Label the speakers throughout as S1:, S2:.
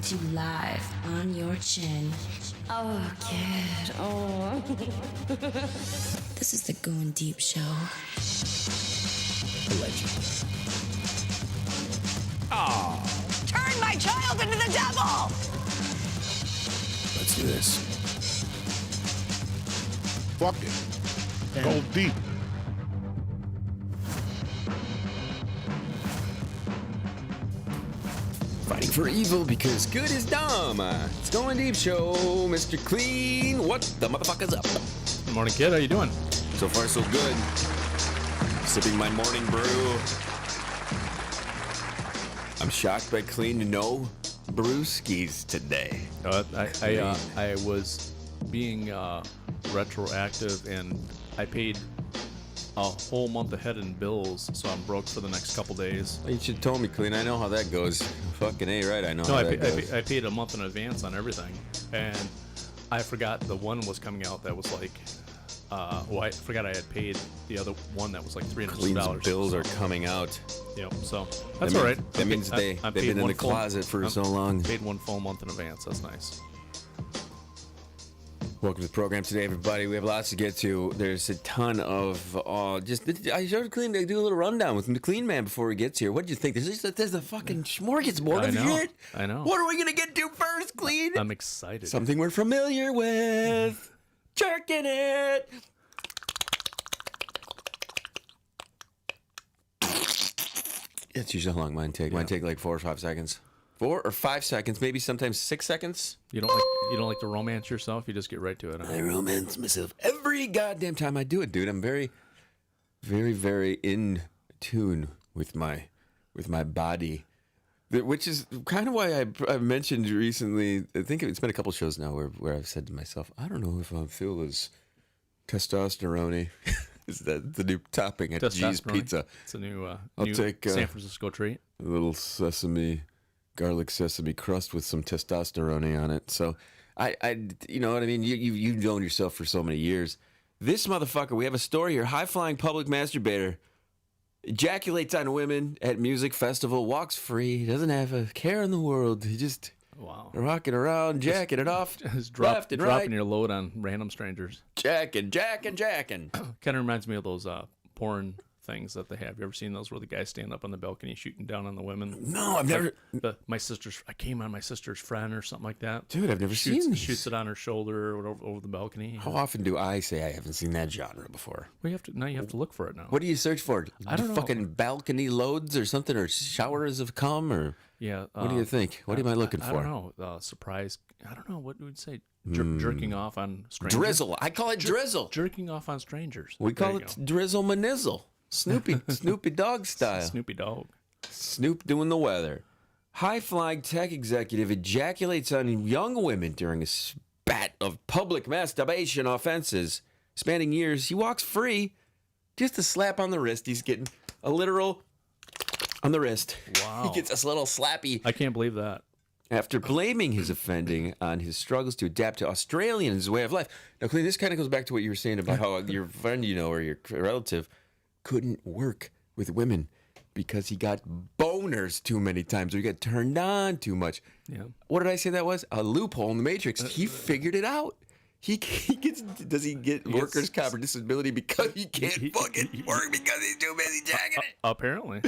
S1: to you live on your chin. Oh, kid. Oh. This is the Goin Deep Show.
S2: Allegedly.
S3: Turn my child into the devil!
S2: Let's do this.
S4: Fuck it. Go deep.
S2: Fighting for evil because good is dumb. It's Goin Deep Show, Mr. Kleen. What the motherfucker's up?
S5: Good morning, kid. How you doing?
S2: So far, so good. Sipping my morning brew. I'm shocked by Kleen to no brewskis today.
S5: I was being retroactive, and I paid a whole month ahead in bills, so I'm broke for the next couple days.
S2: You should have told me, Kleen. I know how that goes. Fucking A, right? I know
S5: No,
S2: how that goes.
S5: I paid a month in advance on everything, and I forgot the one was coming out that was like, I forgot I had paid the other one that was like $300.
S2: Kleen's bills are coming out.
S5: Yep, so that's all right.
S2: That means they've been in the closet for so long.
S5: Paid one full month in advance. That's nice.
S2: Welcome to the program today, everybody. We have lots to get to. There's a ton of I showed Kleen to do a little rundown with the Kleen man before he gets here. What did you think? There's a fucking smorgasbord of shit.
S5: I know.
S2: What are we gonna get to first, Kleen?
S5: I'm excited.
S2: Something we're familiar with. Jerking it. It's usually how long mine take. Mine take like 4 or 5 seconds. 4 or 5 seconds, maybe sometimes 6 seconds.
S5: You don't like to romance yourself. You just get right to it. Huh?
S2: I romance myself every goddamn time I do it, dude. I'm very, very, very in tune with my body, which is kind of why I mentioned recently. I think it's been a couple shows now where I've said to myself, I don't know if I feel as testosterone-y. Is that the new topping at G's Pizza?
S5: It's a new
S2: take
S5: San Francisco treat.
S2: A little garlic sesame crust with some testosterone on it. So I you know what I mean? You've known yourself for so many years. This motherfucker, we have a story here. High-flying public masturbator ejaculates on women at music festival, walks free, doesn't have a care in the world. He just rocking around, jacking it off, left and
S5: dropping
S2: right.
S5: your load on random strangers.
S2: Jacking.
S5: Kind of reminds me of those porn things that they have. You ever seen those where the guys stand up on the balcony shooting down on the women?
S2: No, I've never.
S5: I came on my sister's friend or something like that.
S2: Dude, I've never seen these.
S5: Shoots it on her shoulder or over the balcony.
S2: How often do I say I haven't seen that genre before?
S5: Well, you have to look for it now.
S2: What do you search for?
S5: I don't know.
S2: Fucking balcony loads or something, or showers of cum, or
S5: yeah.
S2: What do you think? What am I looking for?
S5: I don't know. Surprise. I don't know what we would say. Jerking off on strangers.
S2: Drizzle. I call it drizzle.
S5: Jerking off on strangers.
S2: We call it drizzle manizzle. Snoopy Dogg style.
S5: Snoopy Dogg.
S2: Snoop doing the weather. High-flying tech executive ejaculates on young women during a spat of public masturbation offenses spanning years. He walks free. Just a slap on the wrist. He's getting a literal on the wrist.
S5: Wow.
S2: He gets a little slappy.
S5: I can't believe that.
S2: After blaming his offending on his struggles to adapt to Australians' way of life. Now, Kleen, this kind of goes back to what you were saying about how your friend, or your relative couldn't work with women because he got boners too many times or he got turned on too much.
S5: Yeah.
S2: What did I say that was? A loophole in the Matrix. He figured it out. Does he get workers' comp or disability because he can't fucking work because he's too busy jacking it?
S5: Apparently.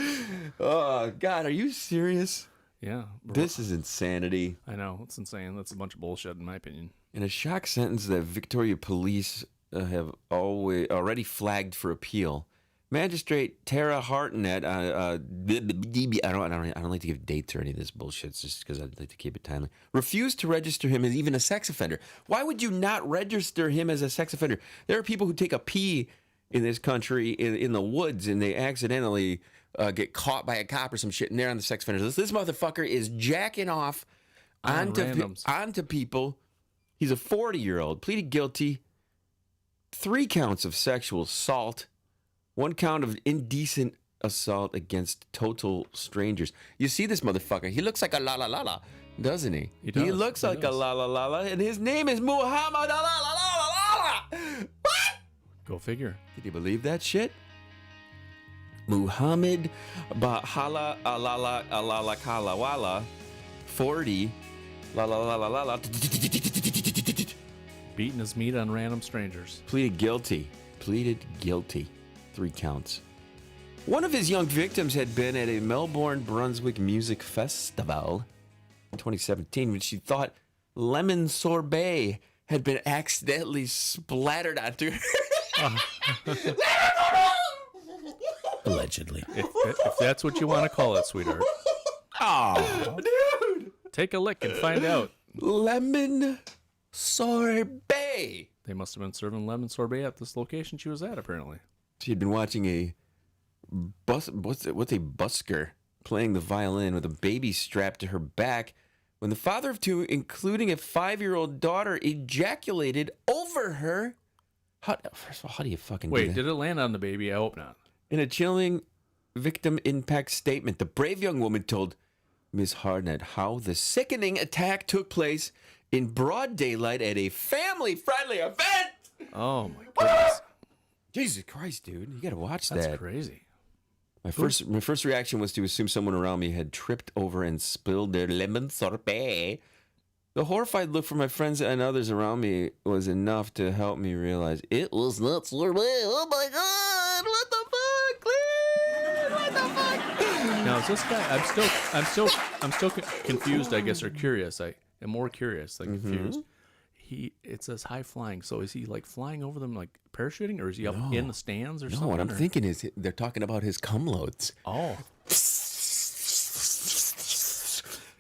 S2: Oh, God, are you serious?
S5: Yeah.
S2: This is insanity.
S5: I know. It's insane. That's a bunch of bullshit, in my opinion.
S2: In a shock sentence that Victoria police have already flagged for appeal, Magistrate Tara Hartnett, I don't like to give dates or any of this bullshit, just because I'd like to keep it timely, refused to register him as even a sex offender. Why would you not register him as a sex offender? There are people who take a pee in this country in the woods and they accidentally get caught by a cop or some shit, and they're on the sex offenders list. This motherfucker is jacking off onto people. He's a 40-year-old, pleaded guilty, 3 counts of sexual assault, 1 count of indecent assault against total strangers. You see this motherfucker? He looks like a la la la la, doesn't he?
S5: He does.
S2: He looks like a la la la la, and his name is Muhammad la la la la la la. What?
S5: Go figure.
S2: Did you believe that shit? Muhammad Bahala Alala Alala Kalawala, 40, La la la la la la.
S5: Beating his meat on random strangers.
S2: Pleaded guilty. 3 counts. One of his young victims had been at a Melbourne Brunswick music festival in 2017 when she thought lemon sorbet had been accidentally splattered onto her.
S6: Allegedly.
S5: If that's what you want to call it, sweetheart.
S2: Oh, dude.
S5: Take a lick and find out.
S2: Lemon sorbet.
S5: They must have been serving lemon sorbet at this location she was at, apparently.
S2: She had been watching a what's a busker playing the violin with a baby strapped to her back when the father of 2, including a 5-year-old daughter, ejaculated over her. First of all, how do you fucking do
S5: Wait,
S2: that?
S5: did it land on the baby? I hope not.
S2: In a chilling victim impact statement, the brave young woman told Ms. Harnett how the sickening attack took place in broad daylight at a family-friendly event.
S5: Oh, my goodness.
S2: Jesus Christ, dude. You got to watch
S5: That's
S2: that.
S5: crazy.
S2: My first reaction was to assume someone around me had tripped over and spilled their lemon sorbet. The horrified look from my friends and others around me was enough to help me realize it was not sorbet. Oh my God! What the fuck, Kleen? What the fuck?
S5: Now, is this guy? I'm still confused, I guess, or curious. I am more curious than confused. It says high flying. So is he like flying over them, like parachuting, or is he up in the stands or something?
S2: No, what I'm thinking is they're talking about his cum loads.
S5: Oh,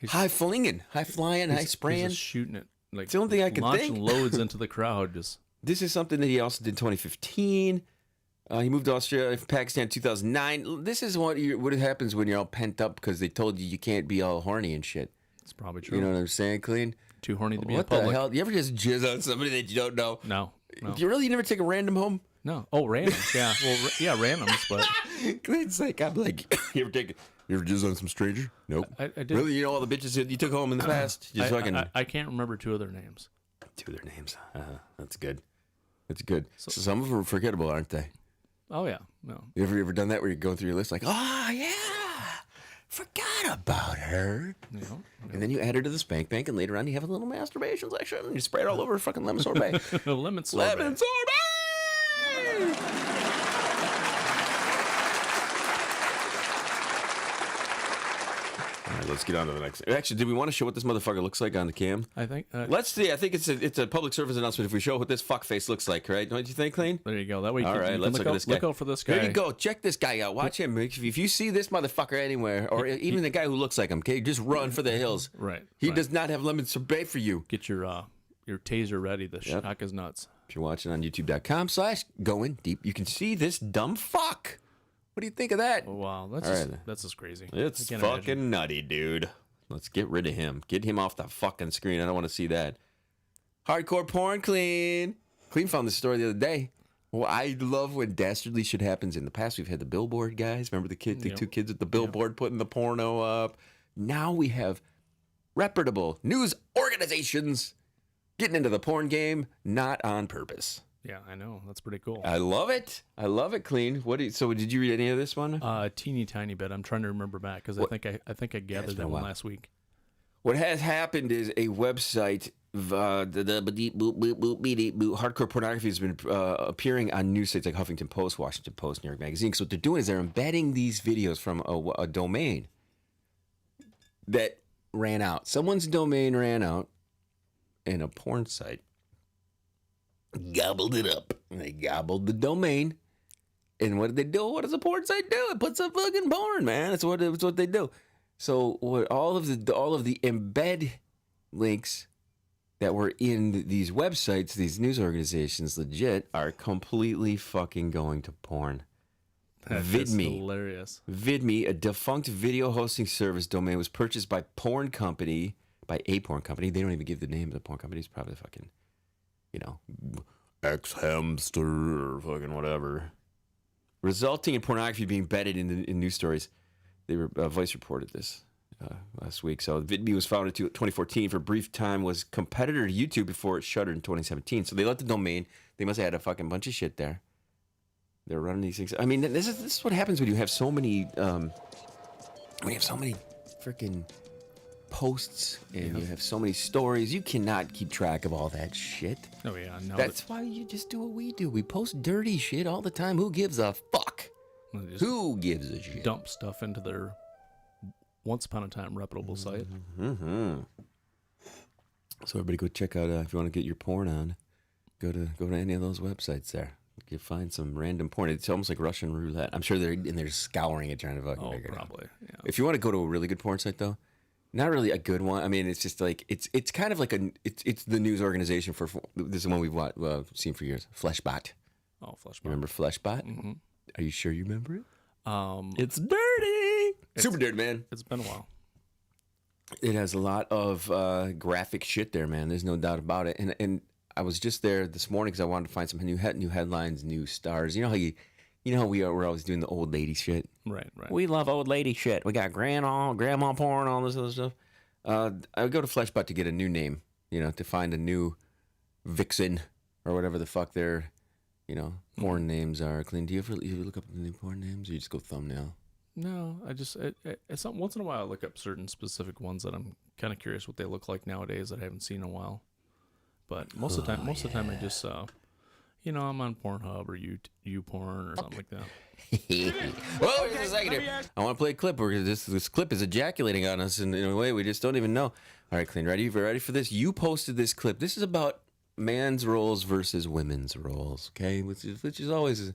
S2: High flinging, high flying, high
S5: he's
S2: spraying.
S5: just shooting it. Like
S2: It's the only thing I can
S5: launching
S2: think.
S5: loads into the crowd. Just
S2: This is something that he also did in 2015. He moved to Australia from Pakistan in 2009. This is what happens when you're all pent up because they told you can't be all horny and shit.
S5: it's probably true.
S2: You know what I'm saying, Clean?
S5: Too horny to be in
S2: What the
S5: public.
S2: hell? You ever just jizz on somebody that you don't know?
S5: No.
S2: You never take a random home?
S5: No. Oh, randoms. Yeah. Well, yeah, randoms. But
S2: Clean's like, I'm like, you ever jizz on some stranger? Nope.
S5: I did.
S2: Really? You know all the bitches that you took home in the past? Just fucking
S5: I can't remember 2 of their names.
S2: 2 of their names. That's good. That's good. So some of them are forgettable, aren't they?
S5: Oh yeah. No.
S2: You ever done that where you go through your list like, oh, yeah, forgot about her.
S5: No.
S2: And then you add her to the spank bank, and later on you have a little masturbation section, and you spray it all over fucking lemon sorbet.
S5: Lemon sorbet.
S2: Lemon sorbet! All right, let's get on to the next. Actually, do we want to show what this motherfucker looks like on the cam?
S5: I think.
S2: Let's see. I think it's a public service announcement if we show what this fuckface looks like, right? Don't you think, Kleen?
S5: There you go. That way you
S2: All
S5: can,
S2: right,
S5: you can
S2: let's look at this guy.
S5: Look out for this guy.
S2: Here you go. Check this guy out. Watch him. If you see this motherfucker anywhere, or even the guy who looks like him, okay, just run for the hills.
S5: Right.
S2: He
S5: right.
S2: does not have lemon sorbet for you.
S5: Get your taser ready. The shock is nuts.
S2: If you're watching on youtube.com/Goin Deep, you can see this dumb fuck. What do you think of that?
S5: Oh, wow, that's just crazy.
S2: It's
S5: I can't
S2: fucking
S5: imagine.
S2: nutty, dude. Let's get rid of him. Get him off the fucking screen. I don't want to see that. Hardcore porn, Kleen. Kleen found this story the other day. Well, I love when dastardly shit happens. In the past, we've had the billboard guys. Remember the 2 kids at the billboard putting the porno up? Now we have reputable news organizations getting into the porn game, not on purpose.
S5: Yeah, I know. That's pretty cool.
S2: I love it. I love it, Kleen. So did you read any of this one?
S5: Teeny tiny bit. I'm trying to remember back because I think I gathered that one last week.
S2: What has happened is a website, hardcore pornography has been appearing on news sites like Huffington Post, Washington Post, New York Magazine. So what they're doing is they're embedding these videos from a domain that ran out. Someone's domain ran out, and a porn site gobbled it up. They gobbled the domain. And what did they do? What does a porn site do? It puts up fucking porn, man. It's what they do. So what all of the embed links that were in these websites, these news organizations, legit, are completely fucking going to porn.
S5: That's
S2: VidMe.
S5: hilarious.
S2: VidMe, a defunct video hosting service domain, was purchased by a porn company. They don't even give the name of the porn company. It's probably fucking, X-Hamster or fucking whatever. Resulting in pornography being embedded in news stories. Vice reported this last week. So VidMe was founded in 2014. For a brief time, was competitor to YouTube before it shuttered in 2017. So they let the domain. They must have had a fucking bunch of shit there. They're running these things. I mean, this is what happens when you have so many freaking posts and you have so many stories. You cannot keep track of all that shit.
S5: Oh yeah, no.
S2: That's why you just do what we do. We post dirty shit all the time. Who gives a fuck? Who gives a shit?
S5: Dump stuff into their once upon a time reputable site.
S2: Mm-hmm. So everybody go check out if you want to get your porn on. Go to any of those websites there. You find some random porn. It's almost like Russian roulette. I'm sure they're in there scouring it, trying to fucking figure it out.
S5: Probably. Yeah.
S2: If you want to go to a really good porn site, though, not really a good one. I mean, it's just like it's kind of like it's the news organization for this is one we've seen for years. Fleshbot.
S5: Oh, Fleshbot.
S2: You remember Fleshbot?
S5: Mm-hmm.
S2: Are you sure you remember it?
S5: It's dirty.
S2: Super dirty, man.
S5: It's been a while.
S2: It has a lot of graphic shit there, man. There's no doubt about it. And I was just there this morning because I wanted to find some new headlines, new stars. You know how we're always doing the old lady shit.
S5: Right.
S2: We love old lady shit. We got grandma porn, all this other stuff. I would go to Fleshbot to get a new name, to find a new vixen or whatever the fuck their, porn names are. Kleen, do you ever look up the new porn names or you just go thumbnail?
S5: No, I just it's once in a while I look up certain specific ones that I'm kind of curious what they look like nowadays that I haven't seen in a while. But most of the time I just I'm on Pornhub or YouPorn or something like that.
S2: Well, just a second here. I want to play a clip where this clip is ejaculating on us in a way we just don't even know. All right, Kleen, ready for this? You posted this clip. This is about man's roles versus women's roles, okay? Which is always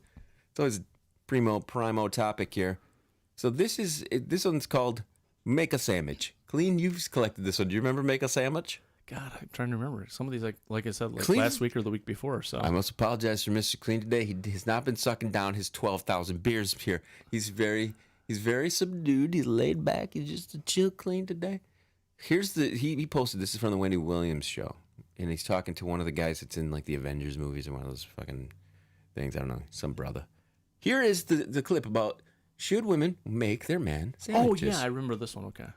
S2: a primo topic here. So this one's called Make a Sandwich. Kleen, you've collected this one. Do you remember Make a Sandwich?
S5: God, I'm trying to remember. Some of these, like I said,
S2: Kleen?
S5: last week or the week before. So
S2: I must apologize for Mr. Kleen today. He has not been sucking down his 12,000 beers here. He's very subdued. He's laid back. He's just a chill Kleen today. Here's he posted this is from the Wendy Williams show, and he's talking to one of the guys that's in like the Avengers movies or one of those fucking things. I don't know, some brother. Here is the clip about should women make their man sandwiches.
S5: Oh yeah, I remember this one. Okay.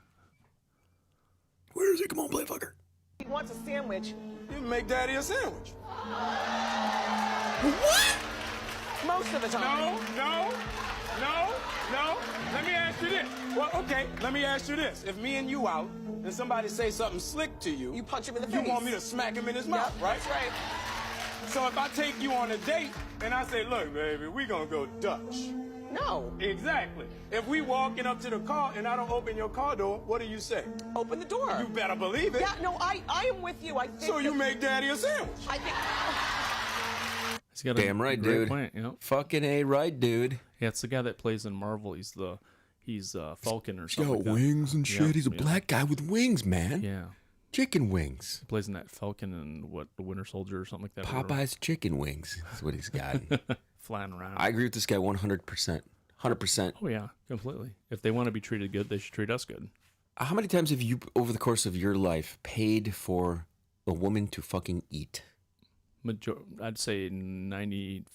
S2: Where is he? Come on, play fucker.
S6: He wants a sandwich.
S7: You make daddy a sandwich.
S6: What? Most of the time.
S7: No. Let me ask you this. Well, okay, let me ask you this. If me and you out and somebody say something slick to you,
S6: You punch him in the face.
S7: You want me to smack him in his mouth,
S6: Yep,
S7: right?
S6: That's right.
S7: So if I take you on a date and I say, look, baby, we gonna go Dutch.
S6: No.
S7: Exactly. If we walking up to the car and I don't open your car door, what do you say?
S6: Open the door.
S7: You better believe it.
S6: Yeah, no, I am with you. I think
S7: So you make daddy a sandwich.
S6: I think.
S5: He's got
S2: Damn
S5: a
S2: right,
S5: great
S2: dude.
S5: Point,
S2: Fucking A right, dude.
S5: Yeah, it's the guy that plays in Marvel. He's Falcon or
S2: He's
S5: something.
S2: got
S5: like
S2: wings and shit.
S5: Yeah,
S2: He's a
S5: yeah.
S2: black guy with wings, man.
S5: Yeah.
S2: Chicken wings.
S5: He plays in that Falcon and the Winter Soldier or something like that.
S2: Popeye's chicken wings. That's what he's got.
S5: Flying around.
S2: I agree with this guy 100%. 100%.
S5: Oh yeah, completely. If they want to be treated good, they should treat us good.
S2: How many times have you, over the course of your life, paid for a woman to fucking eat?
S5: I'd say 95%.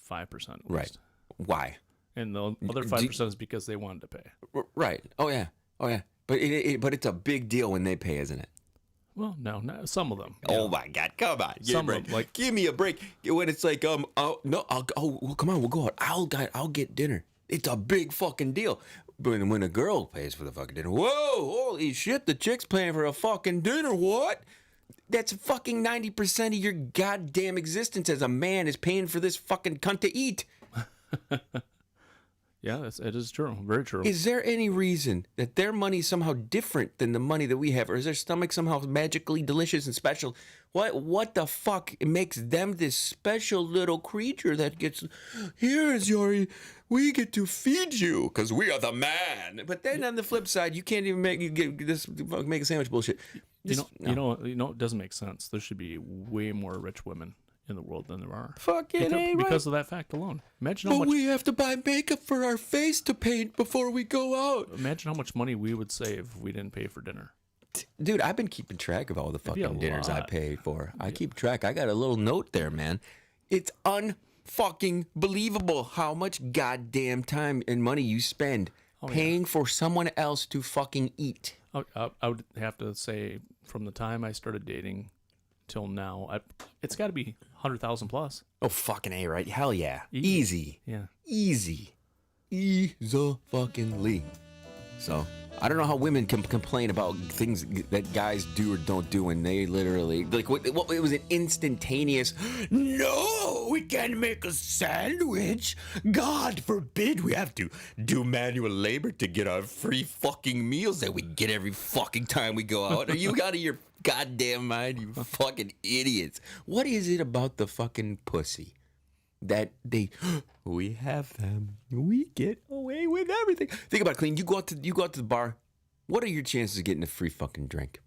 S2: Right. Why?
S5: And the other 5% is because they wanted to pay.
S2: Right. Oh yeah. But but it's a big deal when they pay, isn't it?
S5: Well, no, some of them.
S2: Oh my God! Come on,
S5: Some of them, like-
S2: give me a break. When it's like well, come on, we'll go out. I'll get dinner. It's a big fucking deal. But when a girl pays for the fucking dinner, whoa, holy shit, the chick's paying for a fucking dinner. What? That's fucking 90% of your goddamn existence as a man is paying for this fucking cunt to eat.
S5: Yeah, it is true. Very true.
S2: Is there any reason that their money is somehow different than the money that we have? Or is their stomach somehow magically delicious and special? What the fuck makes them this special little creature that gets, we get to feed you because we are the man. But then on the flip side, you can't even make a sandwich bullshit.
S5: You know, it doesn't make sense. There should be way more rich women in the world than there are.
S2: Fucking
S5: because of that fact alone. Imagine how
S2: but
S5: much
S2: we have to buy makeup for our face to paint before we go out.
S5: Imagine how much money we would save if we didn't pay for dinner.
S2: Dude, I've been keeping track of all the
S5: It'd be a
S2: fucking dinners I
S5: lot.
S2: paid for. I keep track. I got a little note there, man. It's unfucking believable how much goddamn time and money you spend paying for someone else to fucking eat.
S5: I would have to say from the time I started dating till now, it's got to be 100,000 plus.
S2: Oh, fucking A, right? Hell yeah. Easy.
S5: Yeah.
S2: Easy. Easy fucking Lee. So, I don't know how women can complain about things that guys do or don't do when they literally like what it was an instantaneous. No, we can't make a sandwich. God forbid we have to do manual labor to get our free fucking meals that we get every fucking time we go out. Are you out of your goddamn mind, you fucking idiots? What is it about the fucking pussy that we have them, we get away with everything? Think about it, Kleen. You go out to the bar. What are your chances of getting a free fucking drink?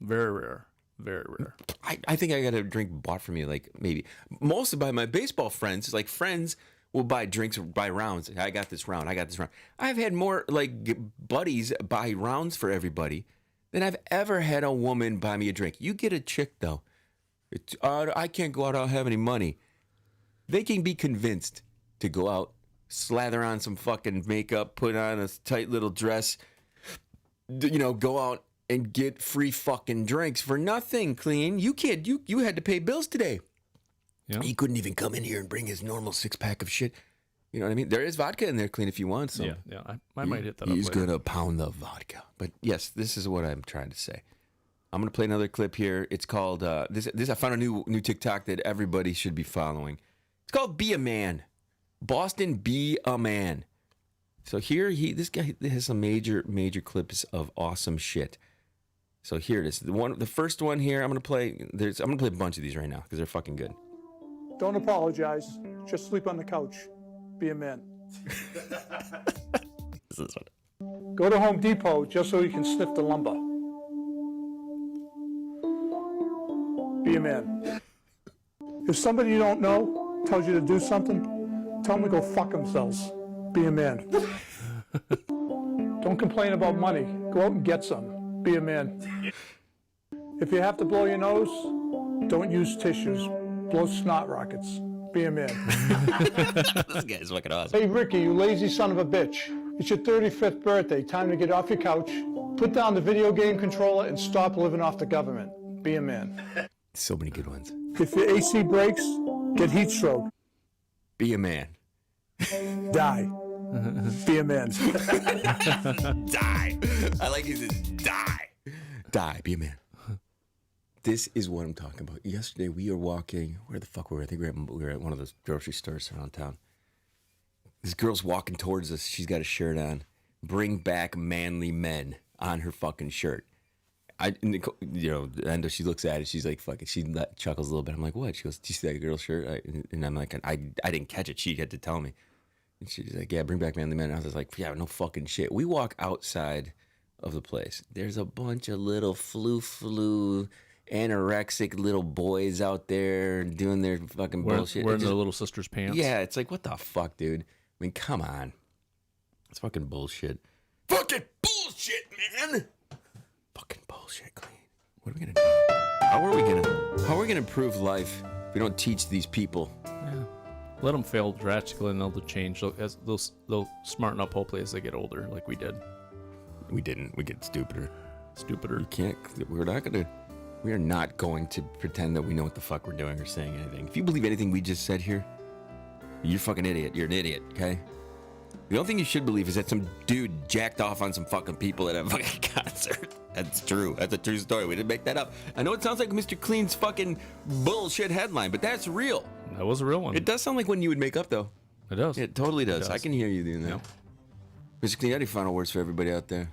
S5: Very rare. Very rare.
S2: I think I got a drink bought for me, like maybe mostly by my baseball friends. Like friends will buy drinks by rounds. I got this round. I've had more like buddies buy rounds for everybody than I've ever had a woman buy me a drink. You get a chick though. I can't go out. I don't have any money. They can be convinced to go out, slather on some fucking makeup, put on a tight little dress, go out and get free fucking drinks for nothing, Kleen. You had to pay bills today.
S5: Yeah.
S2: He couldn't even come in here and bring his normal 6-pack of shit. You know what I mean? There is vodka in there, Kleen, if you want some.
S5: Yeah. I might hit that up later.
S2: He's going to pound the vodka. But yes, this is what I'm trying to say. I'm going to play another clip here. It's called, this. I found a new TikTok that everybody should be following. It's called Be a Man. Boston, Be a Man. So here, this guy has some major clips of awesome shit. So here it is. The first one here, I'm going to play. I'm going to play a bunch of these right now because they're fucking good.
S8: Don't apologize. Just sleep on the couch. Be a man.
S2: This is one.
S8: Go to Home Depot just so you can sniff the lumber. Be a man. If somebody you don't know tells you to do something, tell them to go fuck themselves. Be a man. Don't complain about money. Go out and get some. Be a man. If you have to blow your nose, don't use tissues. Blow snot rockets. Be a man.
S2: This guy's fucking awesome.
S8: Hey, Ricky, you lazy son of a bitch. It's your 35th birthday. Time to get off your couch, put down the video game controller, and stop living off the government. Be a man.
S2: So many good ones.
S8: If your AC breaks, get heat stroke.
S2: Be a man.
S8: Die. Be a man.
S2: Die. I like he says die. Die. Be a man. This is what I'm talking about. Yesterday we were walking. Where the fuck were we? I think we were at one of those grocery stores around town. This girl's walking towards us. She's got a shirt on. Bring back manly men on her fucking shirt. And she looks at it. She's like, fucking, she chuckles a little bit. I'm like, what? She goes, do you see that girl's shirt? And I'm like, I didn't catch it. She had to tell me. And she's like, yeah, bring back manly men. And I was like, yeah, no fucking shit. We walk outside of the place. There's a bunch of little flu anorexic little boys out there doing their fucking bullshit.
S5: Wearing their little sister's pants.
S2: Yeah, it's like, what the fuck, dude? I mean, come on. It's fucking bullshit. Fucking bullshit, man! Fucking bullshit, Kleen. What are we gonna do? How are we gonna improve life if we don't teach these people?
S5: Yeah. Let them fail drastically and they'll change. They'll smarten up hopefully as they get older, like we did.
S2: We didn't. We get stupider.
S5: Stupider.
S2: We are not going to pretend that we know what the fuck we're doing or saying anything. If you believe anything we just said here, you're a fucking idiot. You're an idiot, okay? The only thing you should believe is that some dude jacked off on some fucking people at a fucking concert. That's true. That's a true story. We didn't make that up. I know it sounds like Mr. Kleen's fucking bullshit headline, but that's real.
S5: That was a real one.
S2: It does sound like one you would make up, though.
S5: It does.
S2: It totally does. I can hear you doing that.
S5: Yep.
S2: Mr. Kleen, any final words for everybody out there?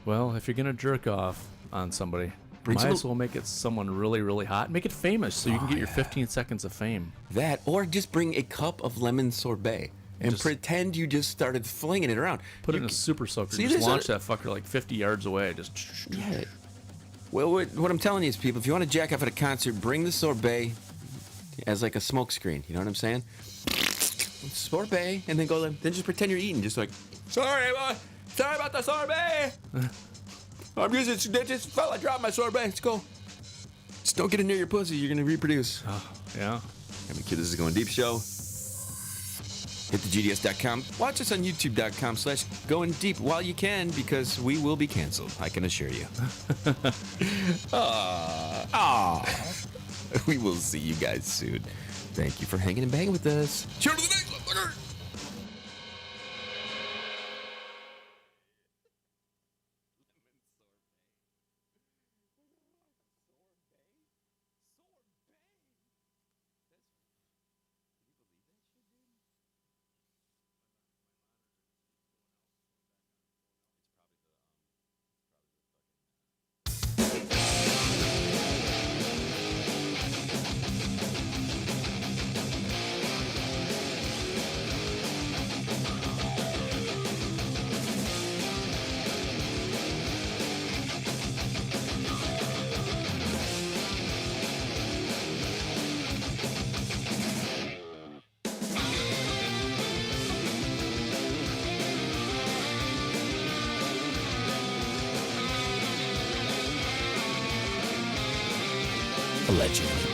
S5: Well, if you're going to jerk off on somebody, might as well make it someone really, really hot. Make it famous so you can get your 15 seconds of fame.
S2: That, or just bring a cup of lemon sorbet and pretend you just started flinging it around.
S5: Put it in a super soaker. Just launch that fucker like 50 yards away. Just
S2: yeah. Well, what I'm telling you is, people, if you want to jack off at a concert, bring the sorbet as like a smoke screen. You know what I'm saying? Sorbet, and then then just pretend you're eating. Just like, sorry about the sorbet. I'm using, it just felt like I dropped my sorbet. Let's go. Just don't get it near your pussy. You're going to reproduce.
S5: Oh, yeah.
S2: I mean, kid, this is Goin Deep Show. Hit thegds.com. Watch us on youtube.com/Goin Deep while you can, because we will be canceled. I can assure you. We will see you guys soon. Thank you for hanging and banging with us. Cheers to the next one, fucker.
S9: Allegedly.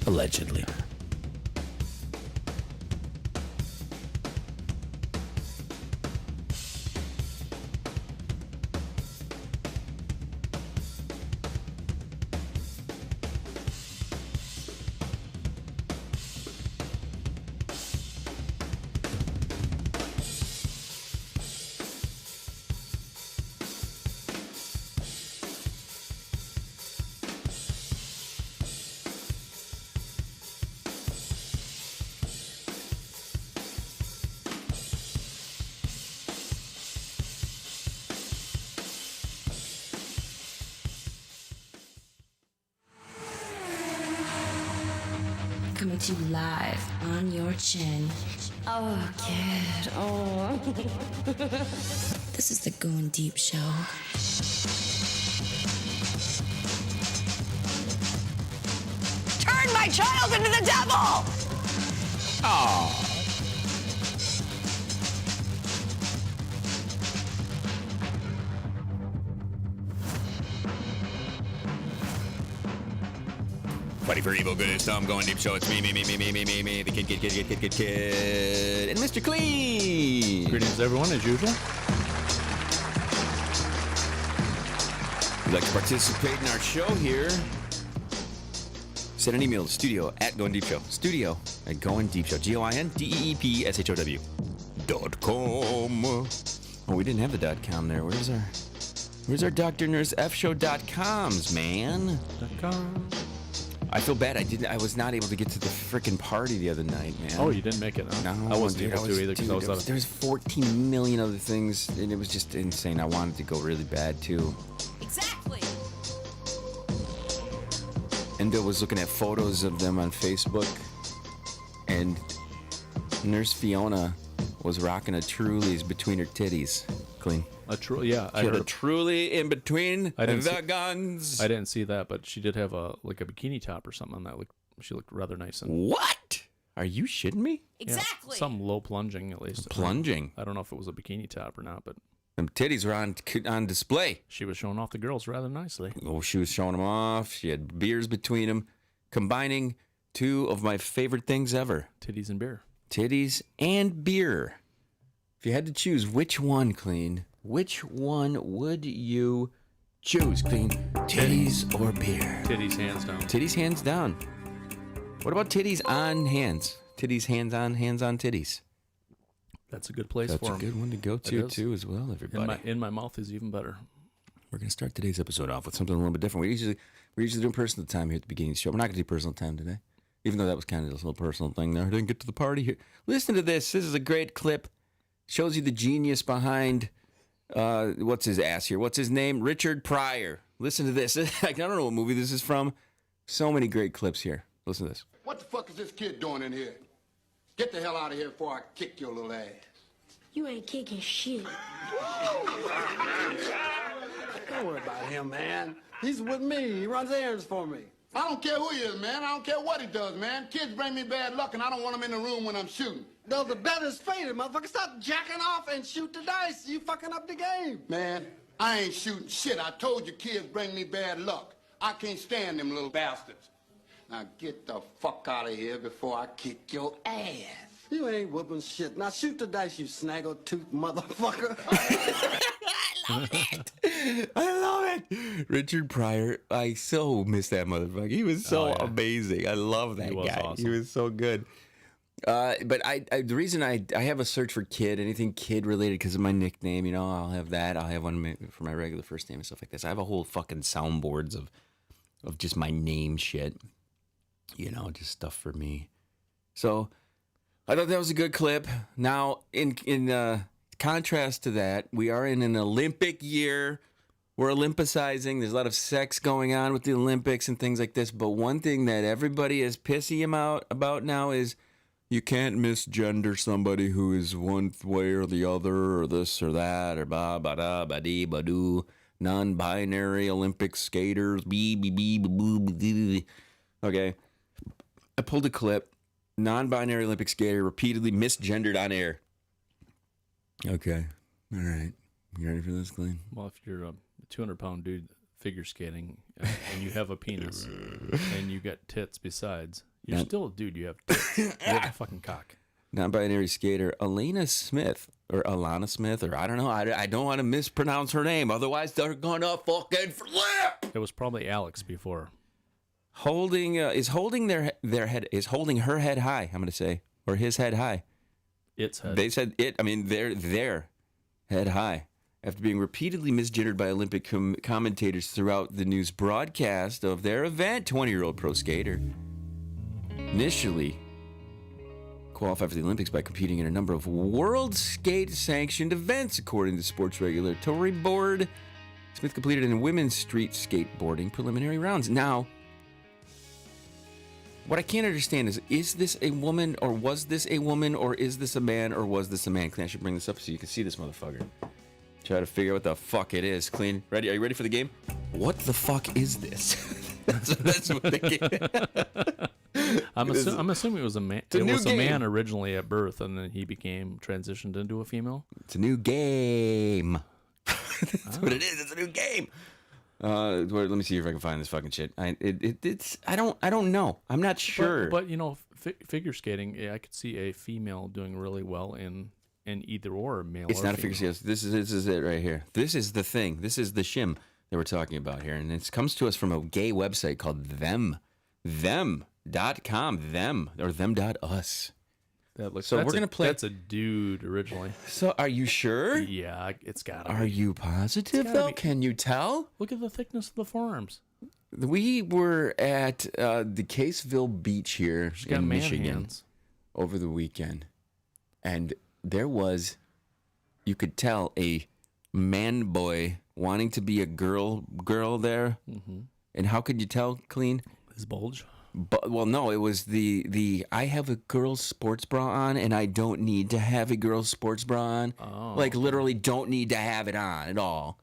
S2: Allegedly.
S1: Coming to you live on your chin. Oh, kid. Oh. This is the Goin Deep Show.
S3: Turn my child into the devil!
S2: Fighting for evil, good as some, Goin Deep Show. It's me, the kid, and Mr. Kleen.
S5: Greetings, everyone, as usual.
S2: If you'd like to participate in our show here, send an email to studio at Goin Deep Show. Studio at Goin Deep Show. GOINDEEPSHOW.com. Oh, we didn't have the .com there. Where's our Dr. Nurse F Show.coms, man?
S5: .com.
S2: I feel bad. I was not able to get to the freaking party the other night, man.
S5: Oh, you didn't make it, huh?
S2: No,
S5: I wasn't
S2: dude,
S5: able to either because I was out of...
S2: There was 14 million other things, and it was just insane. I wanted to go really bad, too.
S3: Exactly.
S2: Endo was looking at photos of them on Facebook, and Nurse Fiona was rocking a Truly's between her titties. Clean.
S5: Yeah, I
S2: She had
S5: heard
S2: a Truly in between
S5: I didn't
S2: the
S5: see-
S2: guns.
S5: I didn't see that, but she did have a bikini top or something on that. She looked rather nice and
S2: What? Are you shitting me?
S3: Exactly.
S5: some low plunging at least.
S2: Plunging.
S5: I don't know if it was a bikini top or not, but
S2: Them titties were on display.
S5: she was showing off the girls rather nicely.
S2: Oh, she was showing them off. She had beers between them, combining two of my favorite things ever.
S5: Titties and beer.
S2: Titties and beer. If you had to choose which one, Clean, which one would you choose, Clean? Titties or beer?
S5: Titties hands down.
S2: Titties hands down. What about titties on hands? Titties hands on titties.
S5: That's a good place
S2: That's
S5: for
S2: a
S5: 'em.
S2: good one to go
S5: It
S2: to,
S5: is.
S2: too, as well, everybody.
S5: In my mouth is even better.
S2: We're going to start today's episode off with something a little bit different. We're usually doing personal time here at the beginning of the show. We're not going to do personal time today, even though that was kind of this little personal thing there. I didn't get to the party here. Listen to this. This is a great clip. Shows you the genius behind, what's his ass here? What's his name? Richard Pryor. Listen to this. I don't know what movie this is from. So many great clips here. Listen to this.
S4: What the fuck is this kid doing in here? Get the hell out of here before I kick your little ass.
S9: You ain't kicking shit.
S10: Don't worry about him, man. He's with me. He runs errands for me.
S4: I don't care who he is, man. I don't care what he does, man. Kids bring me bad luck, and I don't want them in the room when I'm shooting.
S10: No, the bet is faded, motherfucker. Stop jacking off and shoot the dice. You fucking up the game.
S4: Man, I ain't shooting shit. I told you kids bring me bad luck. I can't stand them little bastards. Now get the fuck out of here before I kick your ass.
S10: You ain't whooping shit. Now shoot the dice, you snaggle-tooth motherfucker.
S2: I love it. Richard Pryor. I so miss that motherfucker. He was so amazing. I love that
S5: He was
S2: guy.
S5: awesome.
S2: He was so good. But the reason I have a search for kid, anything kid related because of my nickname, I'll have that. I'll have one for my regular first name and stuff like this. I have a whole fucking soundboards of just my name shit. Just stuff for me. So I thought that was a good clip. Now, in contrast to that, we are in an Olympic year. We're Olympicizing. There's a lot of sex going on with the Olympics and things like this. But one thing that everybody is pissy about now is you can't misgender somebody who is one way or the other or this or that or ba-da, ba-dee-ba-doo. Non-binary Olympic skaters. Okay. I pulled a clip. Non-binary Olympic skater repeatedly misgendered on air. Okay. All right. You ready for this, Glenn?
S5: Well, if you're a 200-pound dude figure skating and you have a penis and you got tits besides, You're still a dude. You have a fucking cock.
S2: Non-binary skater Alana Smith, or Alana Smith, or I don't know. I don't want to mispronounce her name. Otherwise, they're gonna fucking flip.
S5: It was probably Alex before.
S2: Is holding her head high. I'm gonna say, or his head high.
S5: Its head.
S2: They said it. I mean, their head high after being repeatedly misgendered by Olympic commentators throughout the news broadcast of their event. 20-year-old pro skater initially qualified for the Olympics by competing in a number of world skate sanctioned events, according to Sports Regulatory Board. Smith completed in women's street skateboarding preliminary rounds. Now, what I can't understand is this a woman, or was this a woman, or is this a man, or was this a man? Cleen, I should bring this up so you can see this motherfucker. Try to figure out what the fuck it is. Cleen, ready? Are you ready for the game? What the fuck is this? that's what the game.
S5: I'm assuming it was a man. It was a man originally at birth, and then he transitioned into a female.
S2: It's a new game. That's what it is. It's a new game. Let me see if I can find this fucking shit. I don't know. I'm not sure.
S5: But you know, figure skating, I could see a female doing really well in either or male.
S2: It's
S5: or
S2: not
S5: female.
S2: a figure skating. This is it right here. This is the thing. This is the shim that we're talking about here, and it comes to us from a gay website called them.com, or them.us.
S5: So
S2: we're gonna play.
S5: That's a dude originally.
S2: So are you sure?
S5: Yeah, it's got.
S2: Are you positive though? Can you tell?
S5: Look at the thickness of the forearms.
S2: We were at the Caseville Beach here in Michigan over the weekend, and there was, you could tell, a man boy wanting to be a girl there. Mm-hmm. And how could you tell, Cleen?
S5: His bulge.
S2: But, well, no, it was the I have a girl's sports bra on, and I don't need to have a girl's sports bra on.
S5: Oh.
S2: Like, literally don't need to have it on at all.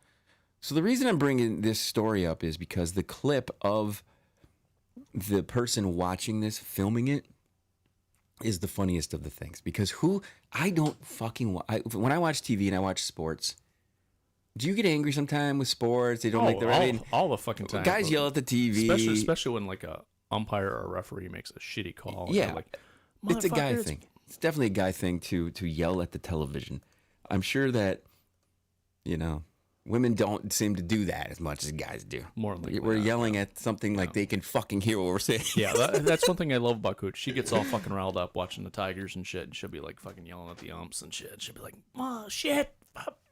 S2: So the reason I'm bringing this story up is because the clip of the person watching this, filming it, is the funniest of the things. Because I don't fucking... when I watch TV and I watch sports... Do you get angry sometime with sports? They don't like the...
S5: all the fucking time.
S2: Guys yell at the TV.
S5: Especially when, like, a umpire or a referee makes a shitty call.
S2: Yeah,
S5: like,
S2: it's a guy thing. It's definitely a guy thing to yell at the television. I'm sure that, women don't seem to do that as much as guys do.
S5: More than
S2: we're yelling at something like they can fucking hear what we're saying.
S5: Yeah, that's one thing I love about Coach. She gets all fucking riled up watching the Tigers and shit, and she'll be like fucking yelling at the umps and shit. She'll be like, "Oh shit,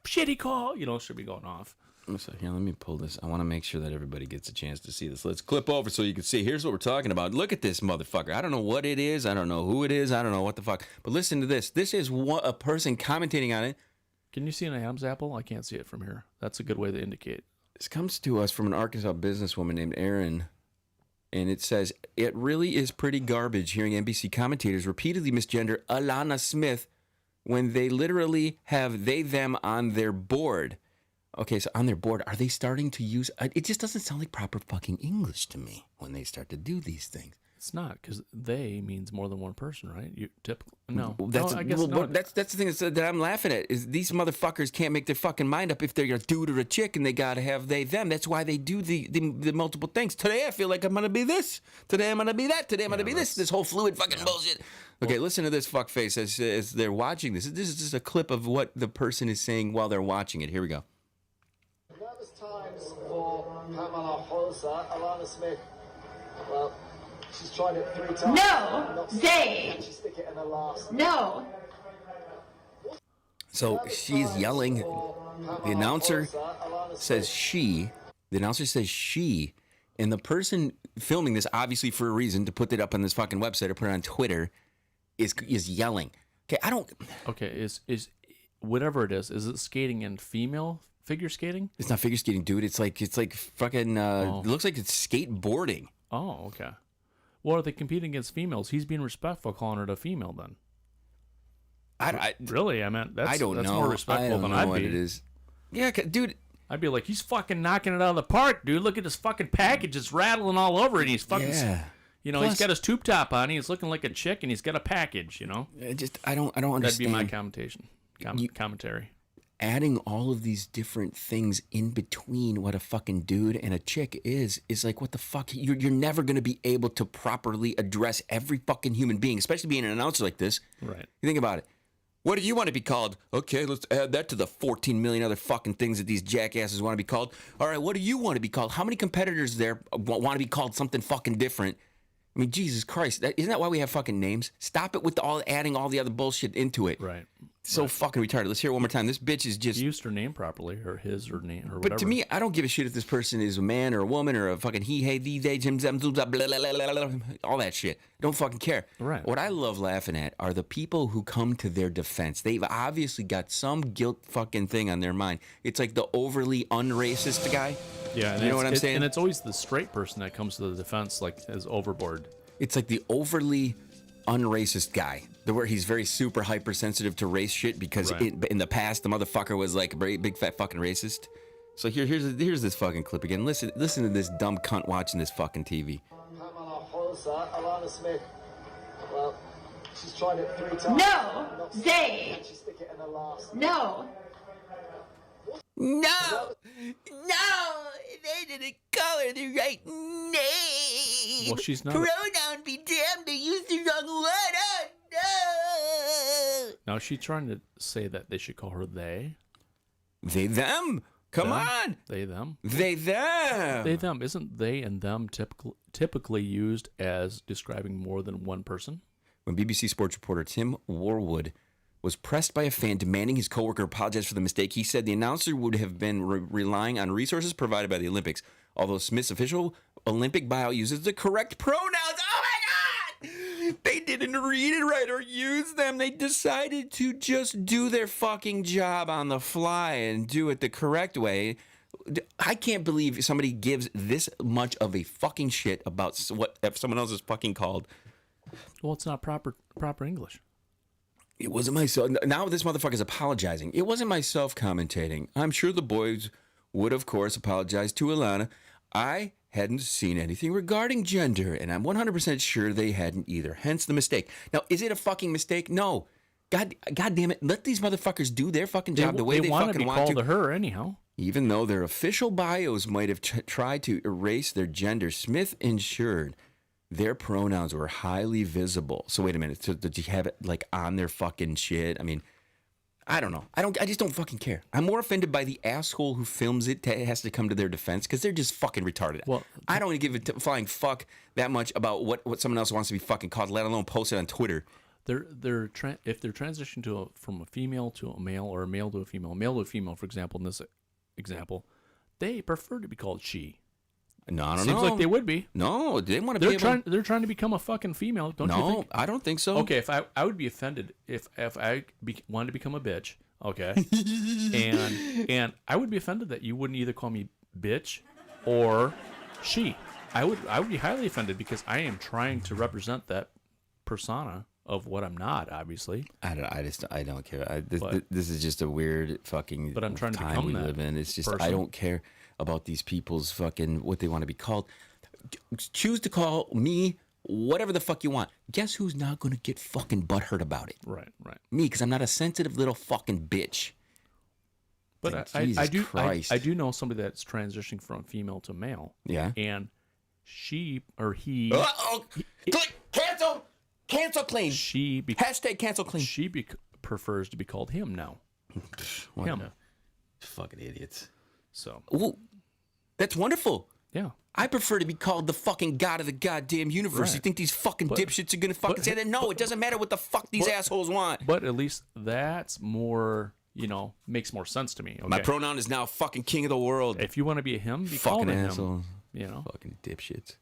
S5: shitty call," she'll be going off.
S2: So here, let me pull this. I want to make sure that everybody gets a chance to see this. Let's clip over so you can see. Here's what we're talking about. Look at this motherfucker. I don't know what it is. I don't know who it is. I don't know what the fuck. But listen to this. This is a person commentating on it.
S5: Can you see an Adam's apple? I can't see it from here. That's a good way to indicate.
S2: This comes to us from an Arkansas businesswoman named Erin. And it says, it really is pretty garbage hearing NBC commentators repeatedly misgender Alana Smith when they literally have them on their board. Okay, so on their board, are they starting to use... It just doesn't sound like proper fucking English to me when they start to do these things.
S5: It's not, because they means more than one person, right? You typically... No.
S2: That's,
S5: no, I guess
S2: that's the thing that I'm laughing at, is these motherfuckers can't make their fucking mind up if they're a dude or a chick, and they gotta have them. That's why they do the multiple things. Today I feel like I'm gonna be this. Today I'm gonna be that. Today I'm gonna be this. This whole fluid fucking bullshit. Okay, listen to this fuckface as they're watching this. This is just a clip of what the person is saying while they're watching it. Here we go.
S11: Nervous times for Pamela Holzer, Alana Smith. Well, she's tried it 3 times.
S12: No, Dave.
S11: She stick it in her last.
S12: No.
S2: So she's yelling. The announcer says she. The announcer says she. And the person filming this, obviously for a reason, to put it up on this fucking website or put it on Twitter, is yelling. Okay, I don't...
S5: Okay, is whatever it is it skating in female figure skating?
S2: It's not figure skating, dude. It's like fucking... It looks like it's skateboarding.
S5: Oh, okay. Well, are they competing against females? He's being respectful calling her a female then. Really? I meant that's
S2: more
S5: respectful than I'd be.
S2: What it is. Yeah, dude.
S5: I'd be like, he's fucking knocking it out of the park, dude. Look at this fucking package. It's rattling all over it. He's fucking... Yeah. Plus, he's got his tube top on. He's looking like a chick, and he's got a package,
S2: I don't understand.
S5: That'd be my commentary.
S2: adding all of these different things in between what a fucking dude and a chick is like, what the fuck? You're never going to be able to properly address every fucking human being, especially being an announcer like this.
S5: Right.
S2: You think about it. What do you want to be called? Okay, let's add that to the 14 million other fucking things that these jackasses want to be called. All right, what do you want to be called? How many competitors there want to be called something fucking different? I mean, Jesus Christ, isn't that why we have fucking names? Stop it with adding all the other bullshit into it.
S5: Right.
S2: So fucking retarded. Let's hear it one more time. This bitch is just...
S5: He used her name properly, or his, or name, or whatever.
S2: But to me, I don't give a shit if this person is a man or a woman or a fucking he, hey, thee, they, jim, zem, zoom, blah, blah, blah, blah, blah, all that shit. I don't fucking care.
S5: Right.
S2: What I love laughing at are the people who come to their defense. They've obviously got some guilt fucking thing on their mind. It's like the overly unracist guy.
S5: Yeah, and
S2: you know what I'm saying?
S5: And it's always the straight person that comes to the defense, like, is overboard.
S2: It's like the overly unracist guy, where he's very super hypersensitive to race shit because in the past the motherfucker was like a very big fat fucking racist. So here's this fucking clip again. Listen to this dumb cunt watching this fucking TV.
S11: Pamela Holzer, Alana Smith. Well, she's tried it 3 times.
S12: No, they.
S11: And she stick it in her last.
S12: No.
S2: No, they didn't call her the right name.
S5: Well, she's not.
S2: Pronoun be damned, they used the wrong word. Oh, no.
S5: Now, is she trying to say that they should call her they?
S2: They, them. Come
S5: them?
S2: on.
S5: They, them.
S2: They, them.
S5: They, them. Isn't they and them typically used as describing more than one person?
S2: When BBC Sports reporter Tim Warwood was pressed by a fan demanding his coworker apologize for the mistake, he said the announcer would have been relying on resources provided by the Olympics, although Smith's official Olympic bio uses the correct pronouns. Oh my God! They didn't read it right or use them. They decided to just do their fucking job on the fly and do it the correct way. I can't believe somebody gives this much of a fucking shit about what if someone else is fucking called.
S5: Well, it's not proper English.
S2: It wasn't myself. Now this motherfucker's apologizing. It wasn't myself commentating. I'm sure the boys would, of course, apologize to Alana. I hadn't seen anything regarding gender, and I'm 100% sure they hadn't either. Hence the mistake. Now, is it a fucking mistake? No. God damn it. Let these motherfuckers do their fucking job the way they fucking want to.
S5: They called her anyhow.
S2: Even though their official bios might have tried to erase their gender, Smith ensured their pronouns were highly visible. So wait a minute. So did you have it like on their fucking shit? I mean, I don't know. I just don't fucking care. I'm more offended by the asshole who films it has to come to their defense because they're just fucking retarded. Well, I don't give a flying fuck that much about what someone else wants to be fucking called, let alone post it on Twitter.
S5: If they're transitioning from a female to a male or a male to a female, for example, in this example, they prefer to be called she.
S2: No, I don't
S5: know. Seems like they would be.
S2: No, they want to be
S5: They're trying to become a fucking female, don't you think?
S2: No, I don't think so.
S5: Okay, if I would be offended if I wanted to become a bitch, okay, and I would be offended that you wouldn't either call me bitch or she. I would be highly offended because I am trying to represent that persona of what I'm not, obviously.
S2: I don't care. This is just a weird fucking
S5: but I'm trying
S2: time
S5: to become
S2: we
S5: that
S2: live in. It's just
S5: person.
S2: I don't care about these people's fucking what they want to be called. Choose to call me whatever the fuck you want. Guess who's not going to get fucking butthurt about it?
S5: Right.
S2: Me, because I'm not a sensitive little fucking bitch.
S5: But I do know somebody that's transitioning from female to male.
S2: Yeah.
S5: And she or he.
S2: Cancel Kleen. Hashtag cancel Kleen.
S5: She prefers to be called him now. Him.
S2: Fucking idiots.
S5: So.
S2: Ooh, that's wonderful.
S5: Yeah.
S2: I prefer to be called the fucking god of the goddamn universe.
S5: Right.
S2: You think these fucking dipshits are going to fucking say that? No, it doesn't matter what the fuck these assholes want.
S5: But at least that's more, makes more sense to me. Okay?
S2: My pronoun is now fucking king of the world.
S5: If you want to be a him, be
S2: fucking
S5: called a
S2: assholes.
S5: him.
S2: Fucking dipshits.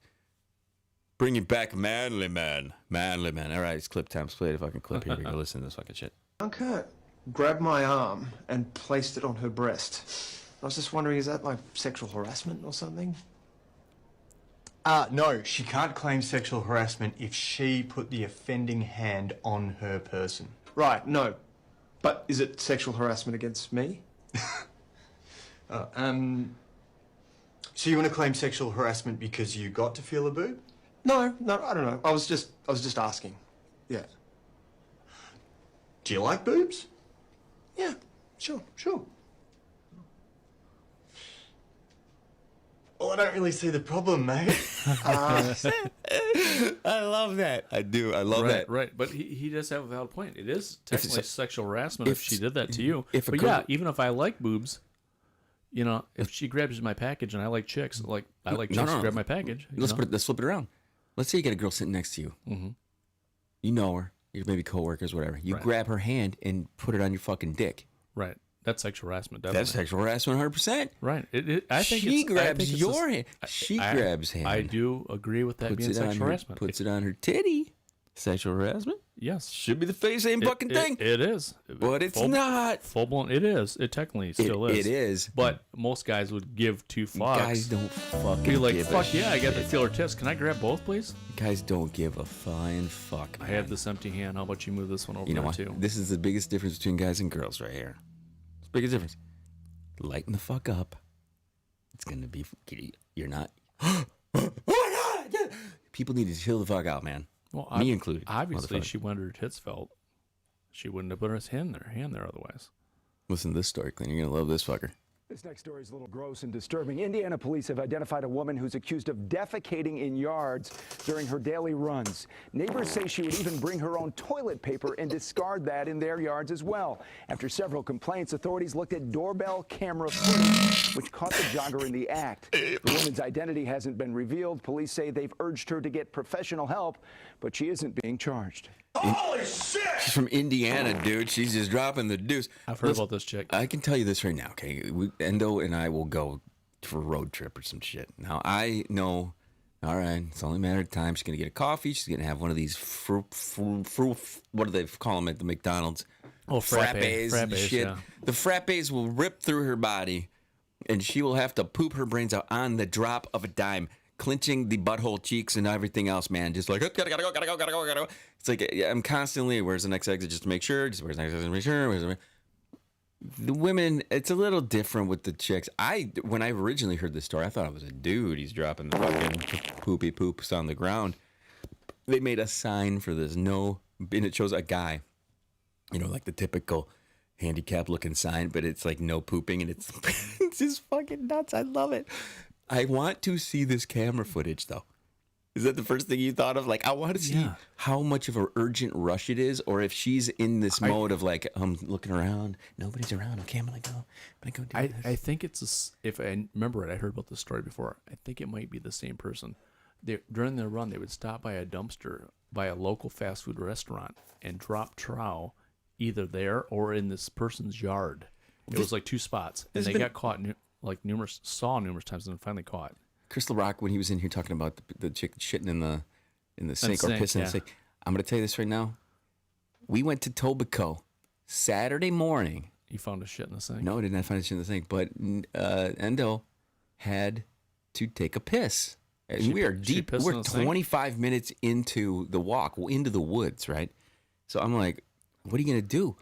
S2: Bringing back manly man. Manly man. All right, it's clip time. Let's play the fucking clip here. We go listen to this fucking shit.
S13: Kurt grabbed my arm and placed it on her breast. I was just wondering, is that like sexual harassment or something?
S14: No, she can't claim sexual harassment if she put the offending hand on her person.
S13: Right, no. But is it sexual harassment against me?
S14: So you want to claim sexual harassment because you got to feel a boob?
S13: No, I don't know. I was just asking. Yeah.
S14: Do you like boobs?
S13: Yeah, Sure. Well, I don't really see the problem, mate.
S2: I love that. I do. I love that.
S5: Right. But he does have a valid point. It is technically sexual harassment if she did that to you.
S2: If a
S5: but
S2: girl-
S5: yeah, even if I like boobs, you know, if she grabs my package and I like chicks, like I like chicks to grab my package.
S2: Let's flip it around. Let's say you get a girl sitting next to you.
S5: Mm-hmm.
S2: You know her. You're maybe coworkers, whatever. You grab her hand and put it on your fucking dick.
S5: Right. That's sexual harassment. Definitely.
S2: That's sexual harassment 100%.
S5: Right. I think
S2: she
S5: it's,
S2: grabs
S5: I think
S2: your hand. She grabs hand.
S5: I do agree with that being sexual harassment.
S2: Puts it on her titty. Sexual harassment?
S5: Yes.
S2: Should be the same fucking thing.
S5: It is.
S2: But it's not.
S5: Full blown. It is. It technically still is.
S2: It is.
S5: But most guys would give two fucks.
S2: Guys don't fucking
S5: be like,
S2: give a
S5: fuck yeah, I got to
S2: shit.
S5: feel her tits. Can I grab both, please?
S2: Guys don't give a flying fuck.
S5: I have this empty hand. How about you move this one over
S2: You know
S5: there
S2: what?
S5: too?
S2: This is the biggest difference between guys and girls right here. It's the biggest difference. Lighten the fuck up. It's going to be... You're not... Oh my God! People need to chill the fuck out, man.
S5: Well,
S2: Me included.
S5: Obviously, she wanted her tits felt. She wouldn't have put her hand there otherwise.
S2: Listen to this story, Kleen. You're going to love this fucker.
S12: This next story is a little gross and disturbing. Indiana police have identified a woman who's accused of defecating in yards during her daily runs. Neighbors say she would even bring her own toilet paper and discard that in their yards as well. After several complaints, authorities looked at doorbell camera footage, which caught the jogger in the act. The woman's identity hasn't been revealed. Police say they've urged her to get professional help, but she isn't being charged.
S2: Holy shit! She's from Indiana, dude. She's just dropping the deuce.
S5: I've heard about this chick.
S2: I can tell you this right now, okay? Endo and I will go for a road trip or some shit. Now, I know, all right, it's only a matter of time. She's going to get a coffee. She's going to have one of these what do they call them at the McDonald's?
S5: Oh,
S2: frappes and shit.
S5: Yeah.
S2: The frappes will rip through her body, and she will have to poop her brains out on the drop of a dime, clenching the butthole cheeks and everything else, man. Just like, gotta go. It's like, I'm constantly, where's the next exit just to make sure? Just where's the next exit to make sure? The women, it's a little different with the chicks. When I originally heard this story, I thought it was a dude. He's dropping the fucking poopy poops on the ground. They made a sign for this. No, and it shows a guy, you know, like the typical handicapped looking sign, but it's like no pooping, and it's just fucking nuts. I love it. I want to see this camera footage, though. Is that the first thing you thought of? Like, I want to see how much of an urgent rush it is, or if she's in this mode of like, I'm looking around, nobody's around. Okay, I'm gonna go do this.
S5: I think it's if I remember it, I heard about this story before. I think it might be the same person. During their run, they would stop by a dumpster by a local fast food restaurant and drop trow either there or in this person's yard. It was like two spots, and they got caught numerous times, and then finally caught.
S2: Crystal Rock, when he was in here talking about the chick shitting in the sink or pissing in the sink, I'm going to tell you this right now. We went to Tobico Saturday morning.
S5: You found a shit in the sink?
S2: No, I did not find a shit in the sink, but Endo had to take a piss. And we are deep. We're 25 minutes into the walk, into the woods, right? So I'm like, what are you going to do?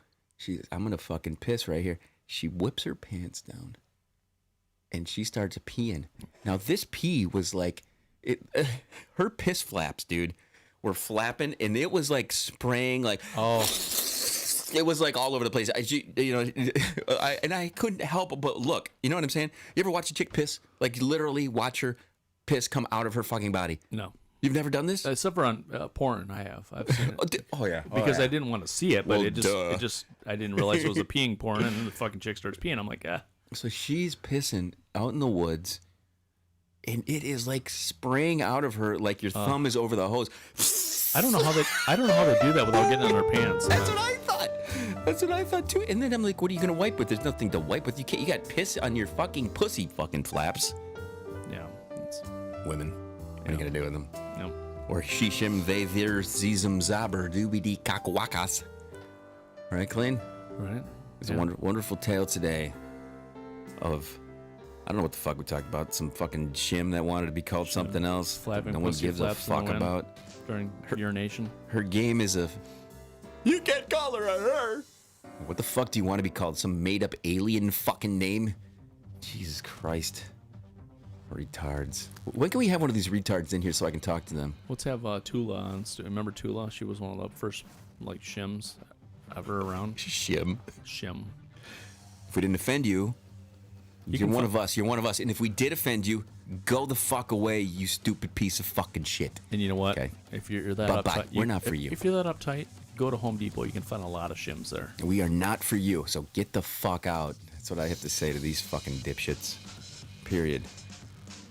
S2: I'm going to fucking piss right here. She whips her pants down. And she starts peeing. Now, this pee was like, her piss flaps, dude, were flapping, and it was like spraying, like, it was like all over the place. I couldn't help but look. You know what I'm saying? You ever watch a chick piss? Like, literally watch her piss come out of her fucking body?
S5: No.
S2: You've never done this?
S5: Except for on porn, I have. I've seen it.
S2: Yeah.
S5: Because I didn't want to see it, but it just, I didn't realize it was a peeing porn, and then the fucking chick starts peeing. I'm like, ah.
S2: So she's pissing out in the woods, and it is like spraying out of her like your thumb is over the hose.
S5: I don't know how they do that without getting on their pants.
S2: That's what I thought. That's what I thought too. And then I'm like, what are you gonna wipe with? There's nothing to wipe with. You got piss on your fucking pussy fucking flaps.
S5: Yeah. It's
S2: women. What are you gonna do with them?
S5: No.
S2: Or shishim they their zizum zaber doobie kakawakas. Right, Kleen?
S5: Right.
S2: It's a wonderful tale today of, I don't know what the fuck we talked about. Some fucking shim that wanted to be called something else.
S5: Flapping
S2: no one gives a fuck about.
S5: During urination.
S2: Her game is you can't call her a her. What the fuck do you want to be called? Some made up alien fucking name? Jesus Christ. Retards. When can we have one of these retards in here so I can talk to them?
S5: Let's have Tula on. Remember Tula? She was one of the first shims ever around.
S2: Shim. If we didn't offend you, you're one of us. You're one of us. And if we did offend you, go the fuck away, you stupid piece of fucking shit.
S5: And you know what?
S2: Okay.
S5: If you're that
S2: Bye-bye.
S5: uptight,
S2: We're not for you.
S5: If you're that uptight, go to Home Depot. You can find a lot of shims there.
S2: We are not for you, so get the fuck out. That's what I have to say to these fucking dipshits. Period.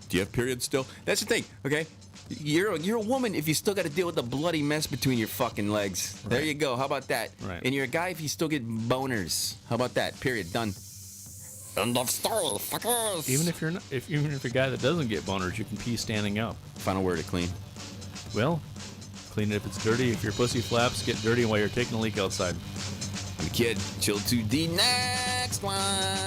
S2: Do you have periods still? That's the thing, okay? You're a woman if you still got to deal with the bloody mess between your fucking legs. Right. There you go. How about that?
S5: Right.
S2: And you're a guy if you still get boners. How about that? Period. Done. End of story. Fuckers.
S5: Even if you're a guy that doesn't get boners, you can pee standing up.
S2: Final word to Kleen.
S5: Well, clean it if it's dirty. If your pussy flaps, get dirty while you're taking a leak outside.
S2: I'm the kid. Chill to the next one.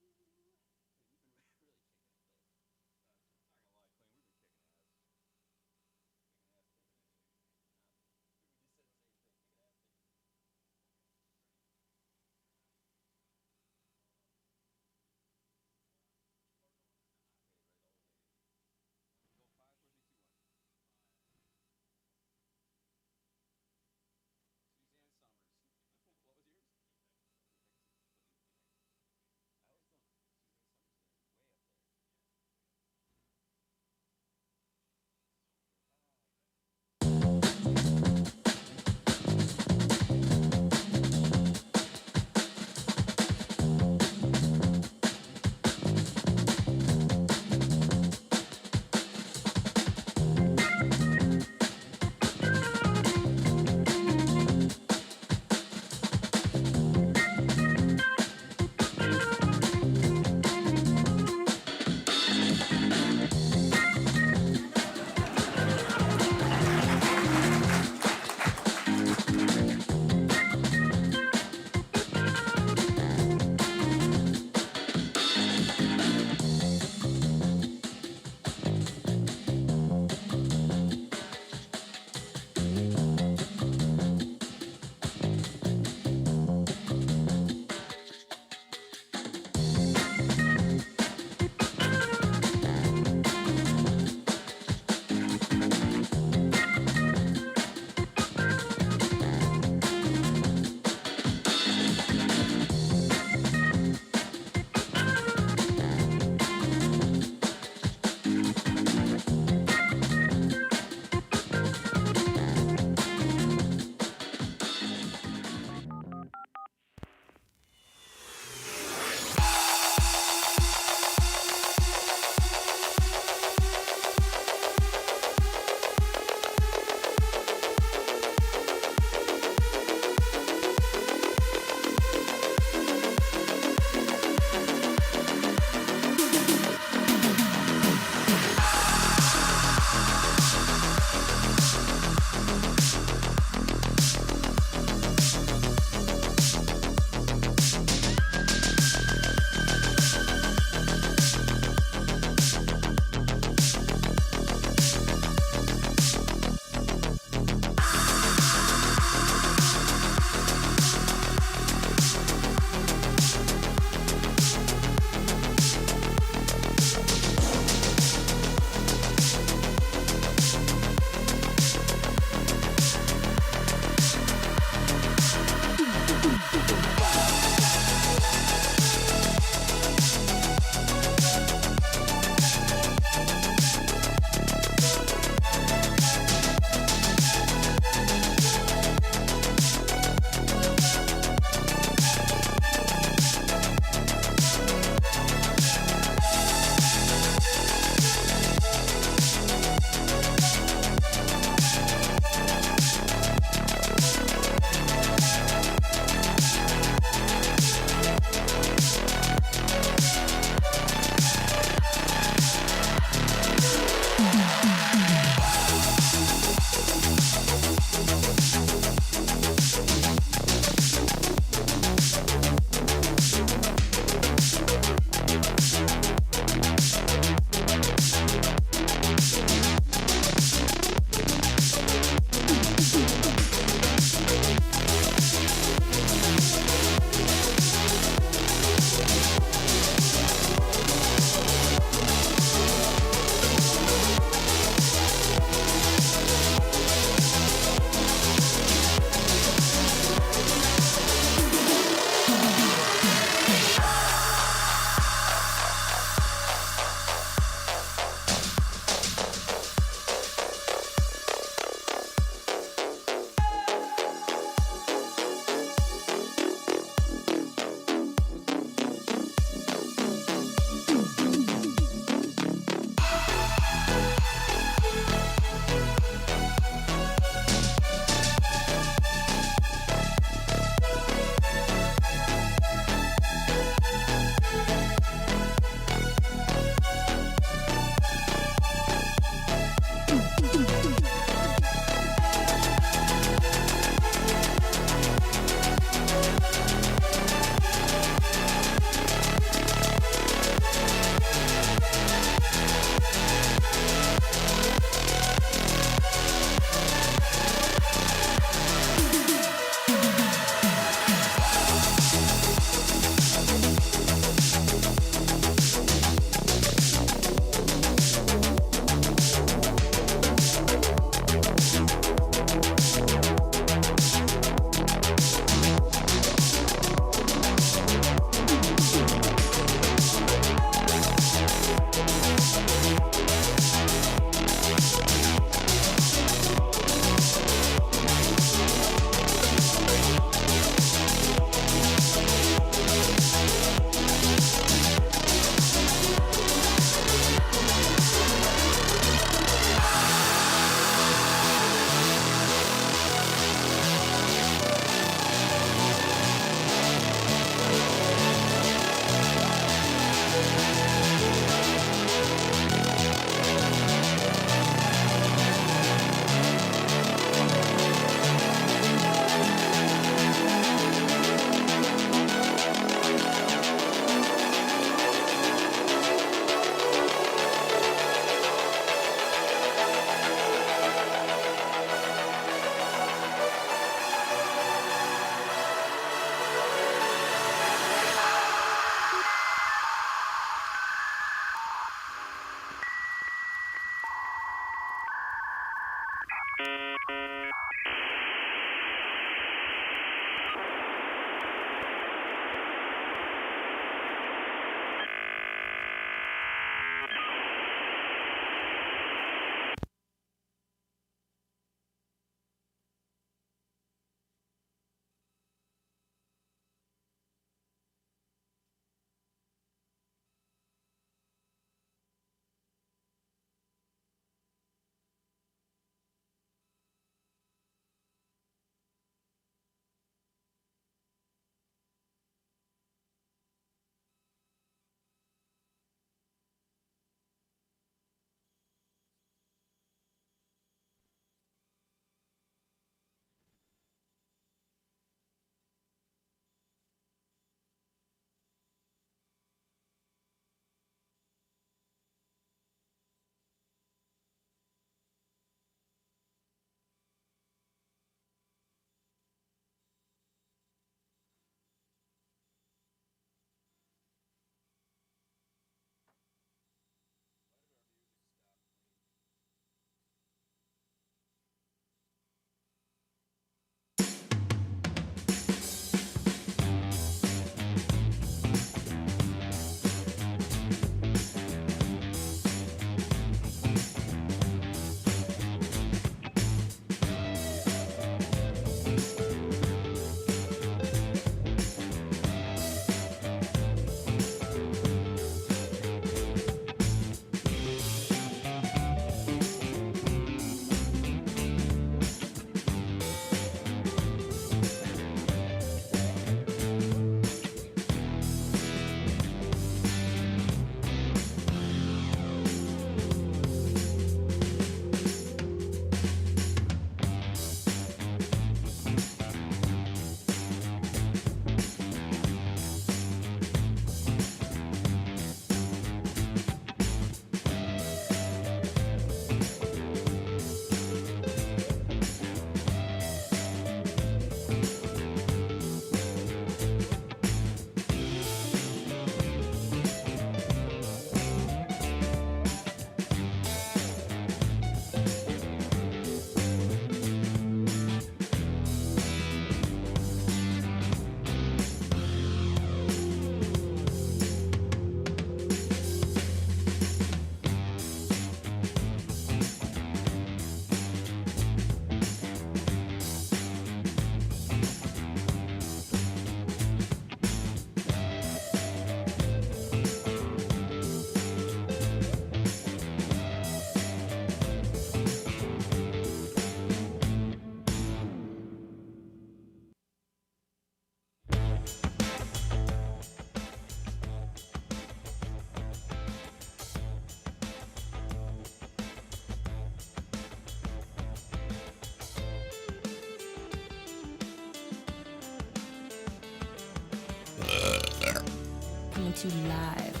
S1: to you live.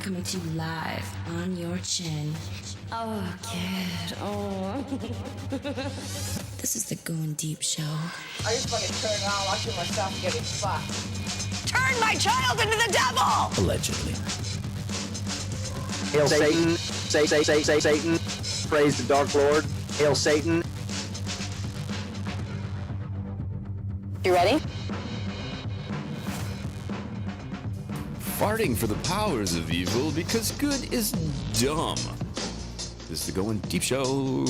S1: Coming to you live on your chin. Oh, kid. Oh. This is the Goin Deep Show.
S6: I just fucking turn it on, watching myself getting fucked.
S3: Turn my child into the devil!
S2: Allegedly.
S15: Hail Satan. Say Satan. Praise the Dark Lord. Hail Satan.
S3: You ready?
S2: Farting for the powers of evil because good is dumb. This is the Goin Deep Show.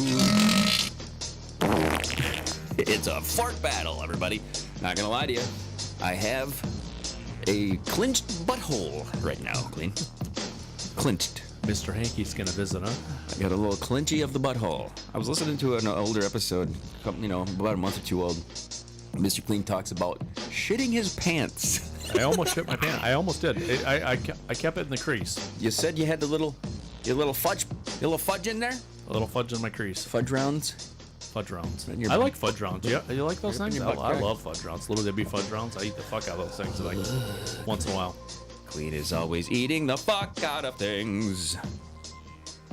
S2: It's a fart battle, everybody. Not gonna lie to you. I have a clinched butthole right now, Kleen. Clinched.
S5: Mr. Hanky's gonna visit, huh?
S2: I got a little clinchy of the butthole. I was listening to an older episode, about a month or two old. Mr. Kleen talks about shitting his pants.
S5: I almost shit my pants. I almost did. I kept it in the crease.
S2: You said you had your little fudge in there?
S5: A little fudge in my crease.
S2: Fudge rounds?
S5: Fudge rounds. I like fudge rounds. Yeah, you like those things? I love fudge rounds. Little Debbie fudge rounds. I eat the fuck out of those things like once in a while.
S2: Kleen is always eating the fuck out of things.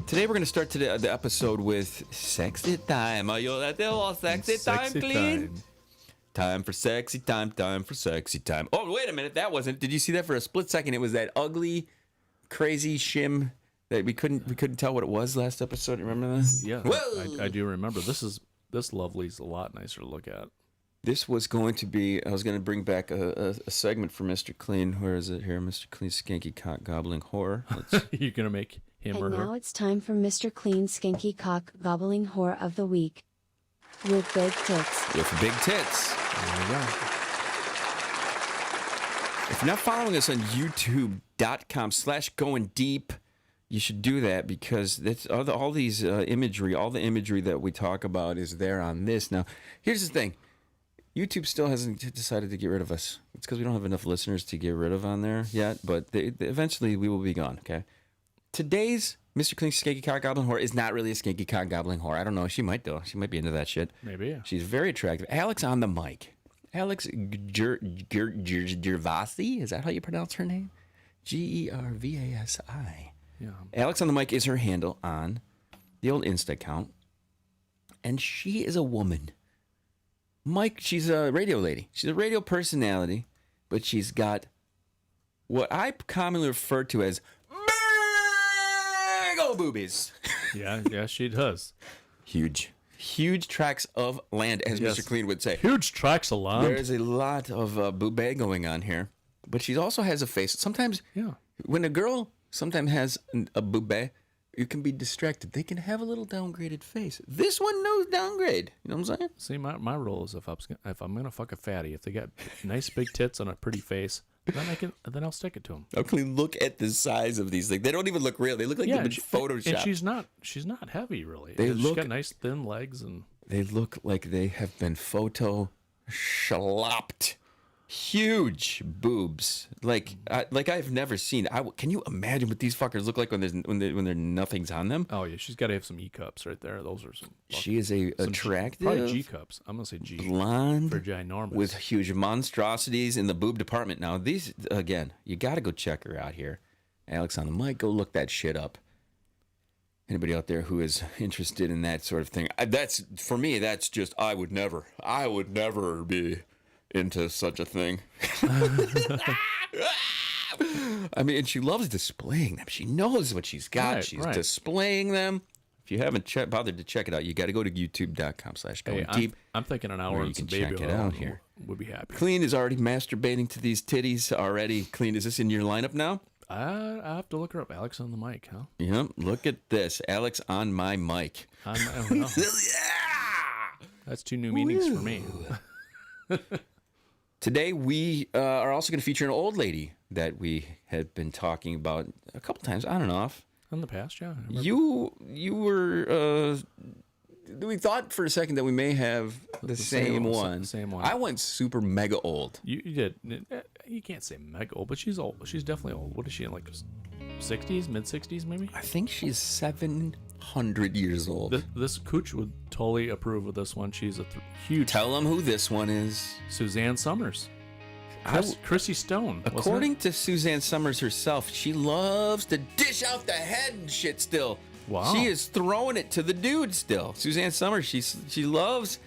S2: Today we're going to start the episode with sexy time. Are you that little sexy time, Kleen? Time for sexy time, time for sexy time. Oh, wait a minute. That wasn't. Did you see that for a split second? It was that ugly, crazy shim that we couldn't tell what it was last episode. Remember that?
S5: Yeah, I do remember. This lovely's a lot nicer to look at.
S2: This was going to be. I was going to bring back a segment for Mr. Kleen. Where is it here? Mr. Kleen's skanky cock gobbling whore.
S5: You're going to make him or her.
S16: And now it's time for Mr. Kleen's skanky cock gobbling whore of the week. With big tits.
S2: With big tits. There we go. If you're not following us on youtube.com/goindeep, you should do that because that's all these imagery, all the imagery that we talk about is there on this. Now, here's the thing. YouTube still hasn't decided to get rid of us. It's because we don't have enough listeners to get rid of on there yet, but eventually we will be gone, okay? Today's Mr. Kleen's skanky cock gobbling whore is not really a skanky cock gobbling whore. I don't know. She might, though. She might be into that shit.
S5: Maybe, yeah.
S2: She's very attractive. Alex on the mic. Alex Gervasi? Is that how you pronounce her name? Gervasi.
S5: Yeah.
S2: Alex on the mic is her handle on the old Insta account. And she is a woman. Mike, she's a radio lady. She's a radio personality, but she's got what I commonly refer to as big old boobies.
S5: Yeah, she does.
S2: Huge tracts of land, as Mr. Kleen would say.
S5: Huge tracts of land.
S2: There's a lot of boobay going on here, but she also has a face. Sometimes, when a girl sometimes has a boobay, you can be distracted. They can have a little downgraded face. This one knows downgrade. You know what I'm saying?
S5: See, my rule is if I'm gonna fuck a fatty, if they got nice big tits and a pretty face, then I'll stick it to them.
S2: Okay, look at the size of these things. They don't even look real. They look like they've been photoshopped.
S5: And she's not heavy really.
S2: She's
S5: got nice thin legs and
S2: they look like they have been photoshopped. Huge boobs, like I've never seen. Can you imagine what these fuckers look like when there nothing's on them?
S5: Oh yeah, she's got to have some E cups right there. Those are some.
S2: She is attractive,
S5: probably G cups. I'm gonna say G.
S2: Blonde,
S5: for ginormous,
S2: with huge monstrosities in the boob department. Now these again, you got to go check her out here. Alex on the mic, go look that shit up. Anybody out there who is interested in that sort of thing? That's for me. That's just I would never be into such a thing. I mean, and she loves displaying them. She knows what she's got. She's displaying them. If you haven't bothered to check it out, you got to go to youtube.com/goindeep.
S5: I'm thinking an hour
S2: you can check it out here.
S5: Would be happy.
S2: Kleen is already masturbating to these titties already. Kleen, is this in your lineup now?
S5: I have to look her up. Alex on the mic, huh?
S2: Yep. Look at this. Alex on my mic.
S5: That's two new meanings for me.
S2: Today, we are also going to feature an old lady that we had been talking about a couple times, on and off.
S5: In the past, yeah.
S2: You were... we thought for a second that we may have the same one.
S5: Same one.
S2: I went super mega old.
S5: You did. You can't say mega old, but she's old. She's definitely old. What is she in, like 60s, mid 60s, maybe.
S2: I think she's 700 years old.
S5: This Cooch would totally approve of this one. She's a huge.
S2: Tell them who this one is.
S5: Suzanne Summers. Chrissy Stone.
S2: According to Suzanne Summers herself, she loves to dish out the head and shit still.
S5: Wow.
S2: She is throwing it to the dude still. Suzanne Summers, she loves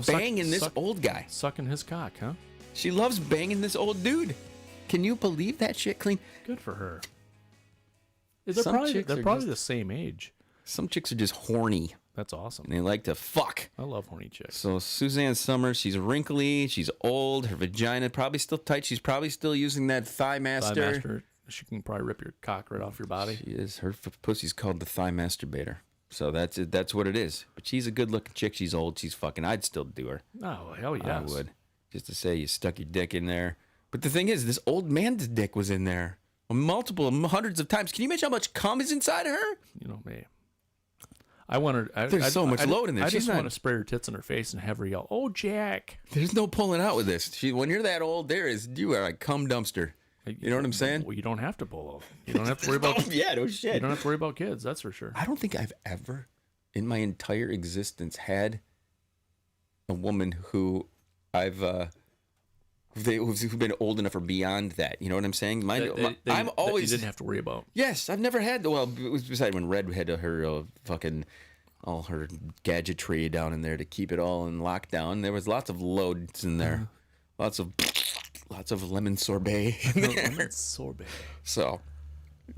S2: banging this old guy.
S5: Sucking his cock, huh?
S2: She loves banging this old dude. Can you believe that shit, Kleen?
S5: Good for her. They're probably the same age.
S2: Some chicks are just horny.
S5: That's awesome.
S2: And they like to fuck.
S5: I love horny chicks.
S2: So Suzanne Summers, she's wrinkly, she's old, her vagina probably still tight. She's probably still using that Thigh Master.
S5: She can probably rip your cock right off your body.
S2: She is. Her pussy's called the Thigh Masturbator. So that's it. That's what it is. But she's a good-looking chick. She's old. She's fucking. I'd still do her.
S5: Oh, hell yes.
S2: I would. Just to say you stuck your dick in there. But the thing is, this old man's dick was in there multiple, hundreds of times. Can you imagine how much cum is inside of her?
S5: You know me. I want her.
S2: There's so much load in there.
S5: I just want to spray her tits in her face and have her yell, "Oh, Jack!"
S2: There's no pulling out with this. When you're that old, you are a cum dumpster. You know what I'm saying?
S5: Well, you don't have to pull out. You don't have to worry about.
S2: Yeah, no shit.
S5: You don't have to worry about kids. That's for sure.
S2: I don't think I've ever, in my entire existence, had a woman who've been old enough or beyond that. You know what I'm saying? I'm always
S5: you didn't have to worry about.
S2: Yes, I've never had. Well, it was besides when Red had her fucking all her gadgetry down in there to keep it all in lockdown. There was lots of loads in there, lots of lemon sorbet in there.
S5: Lemon sorbet.
S2: So,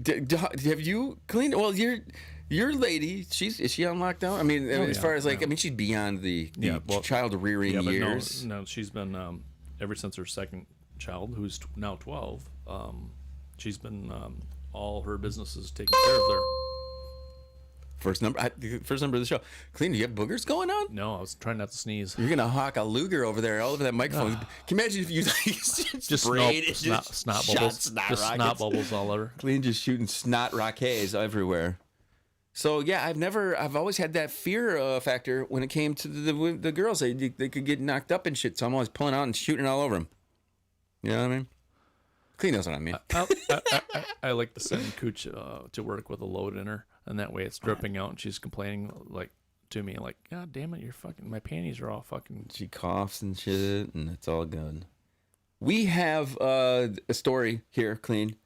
S2: have you cleaned? Well, your lady, is she on lockdown? I mean, as far as I mean, she's beyond the child rearing years.
S5: No, she's been ever since her second child, who's now 12. She's been all her businesses taken care of there.
S2: First number of the show. Kleen, do you have boogers going on?
S5: No, I was trying not to sneeze.
S2: You're gonna hawk a Luger over there, all over that microphone. Can you imagine if you
S5: just sprayed it, snot bubbles, snot bubbles all over.
S2: Kleen just shooting snot rockets everywhere. So yeah, I've always had that fear factor when it came to the girls. They could get knocked up and shit. So I'm always pulling out and shooting all over them. You know what I mean? Kleen knows what I mean.
S5: I like to send Cooch to work with a load in her. And that way it's dripping out and she's complaining to me God damn it, my panties are all fucking.
S2: She coughs and shit and it's all good. We have a story here, Kleen,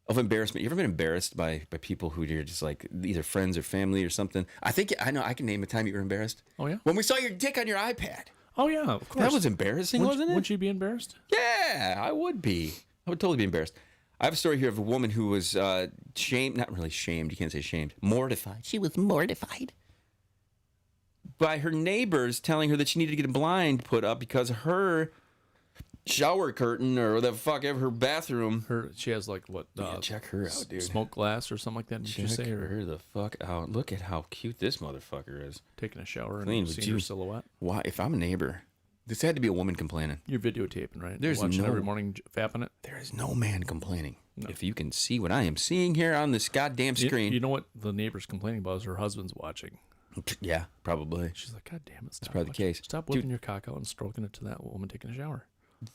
S2: of embarrassment. You ever been embarrassed by people who you're just either friends or family or something? I know I can name a time you were embarrassed.
S5: Oh yeah?
S2: When we saw your dick on your iPad.
S5: Oh yeah, of course.
S2: That was embarrassing, wasn't it?
S5: Wouldn't you be embarrassed?
S2: Yeah, I would be. I would totally be embarrassed. I have a story here of a woman who was shamed, not really shamed, you can't say shamed, mortified. She was mortified by her neighbors telling her that she needed to get a blind put up because her shower curtain or the fuck ever, her bathroom.
S5: She has
S2: check her out, dude.
S5: Smoke glass or something like that. Did you say
S2: her the fuck out? Look at how cute this motherfucker is.
S5: Taking a shower and seeing her silhouette.
S2: Why? If I'm a neighbor. This had to be a woman complaining.
S5: You're videotaping, right?
S2: There's
S5: watching every morning fapping it.
S2: There is no man complaining. No. If you can see what I am seeing here on this goddamn screen.
S5: You know what the neighbor's complaining about is her husband's watching.
S2: Yeah, probably.
S5: She's like, God damn it.
S2: That's probably the case.
S5: Stop whipping your cock out and stroking it to that woman taking a shower.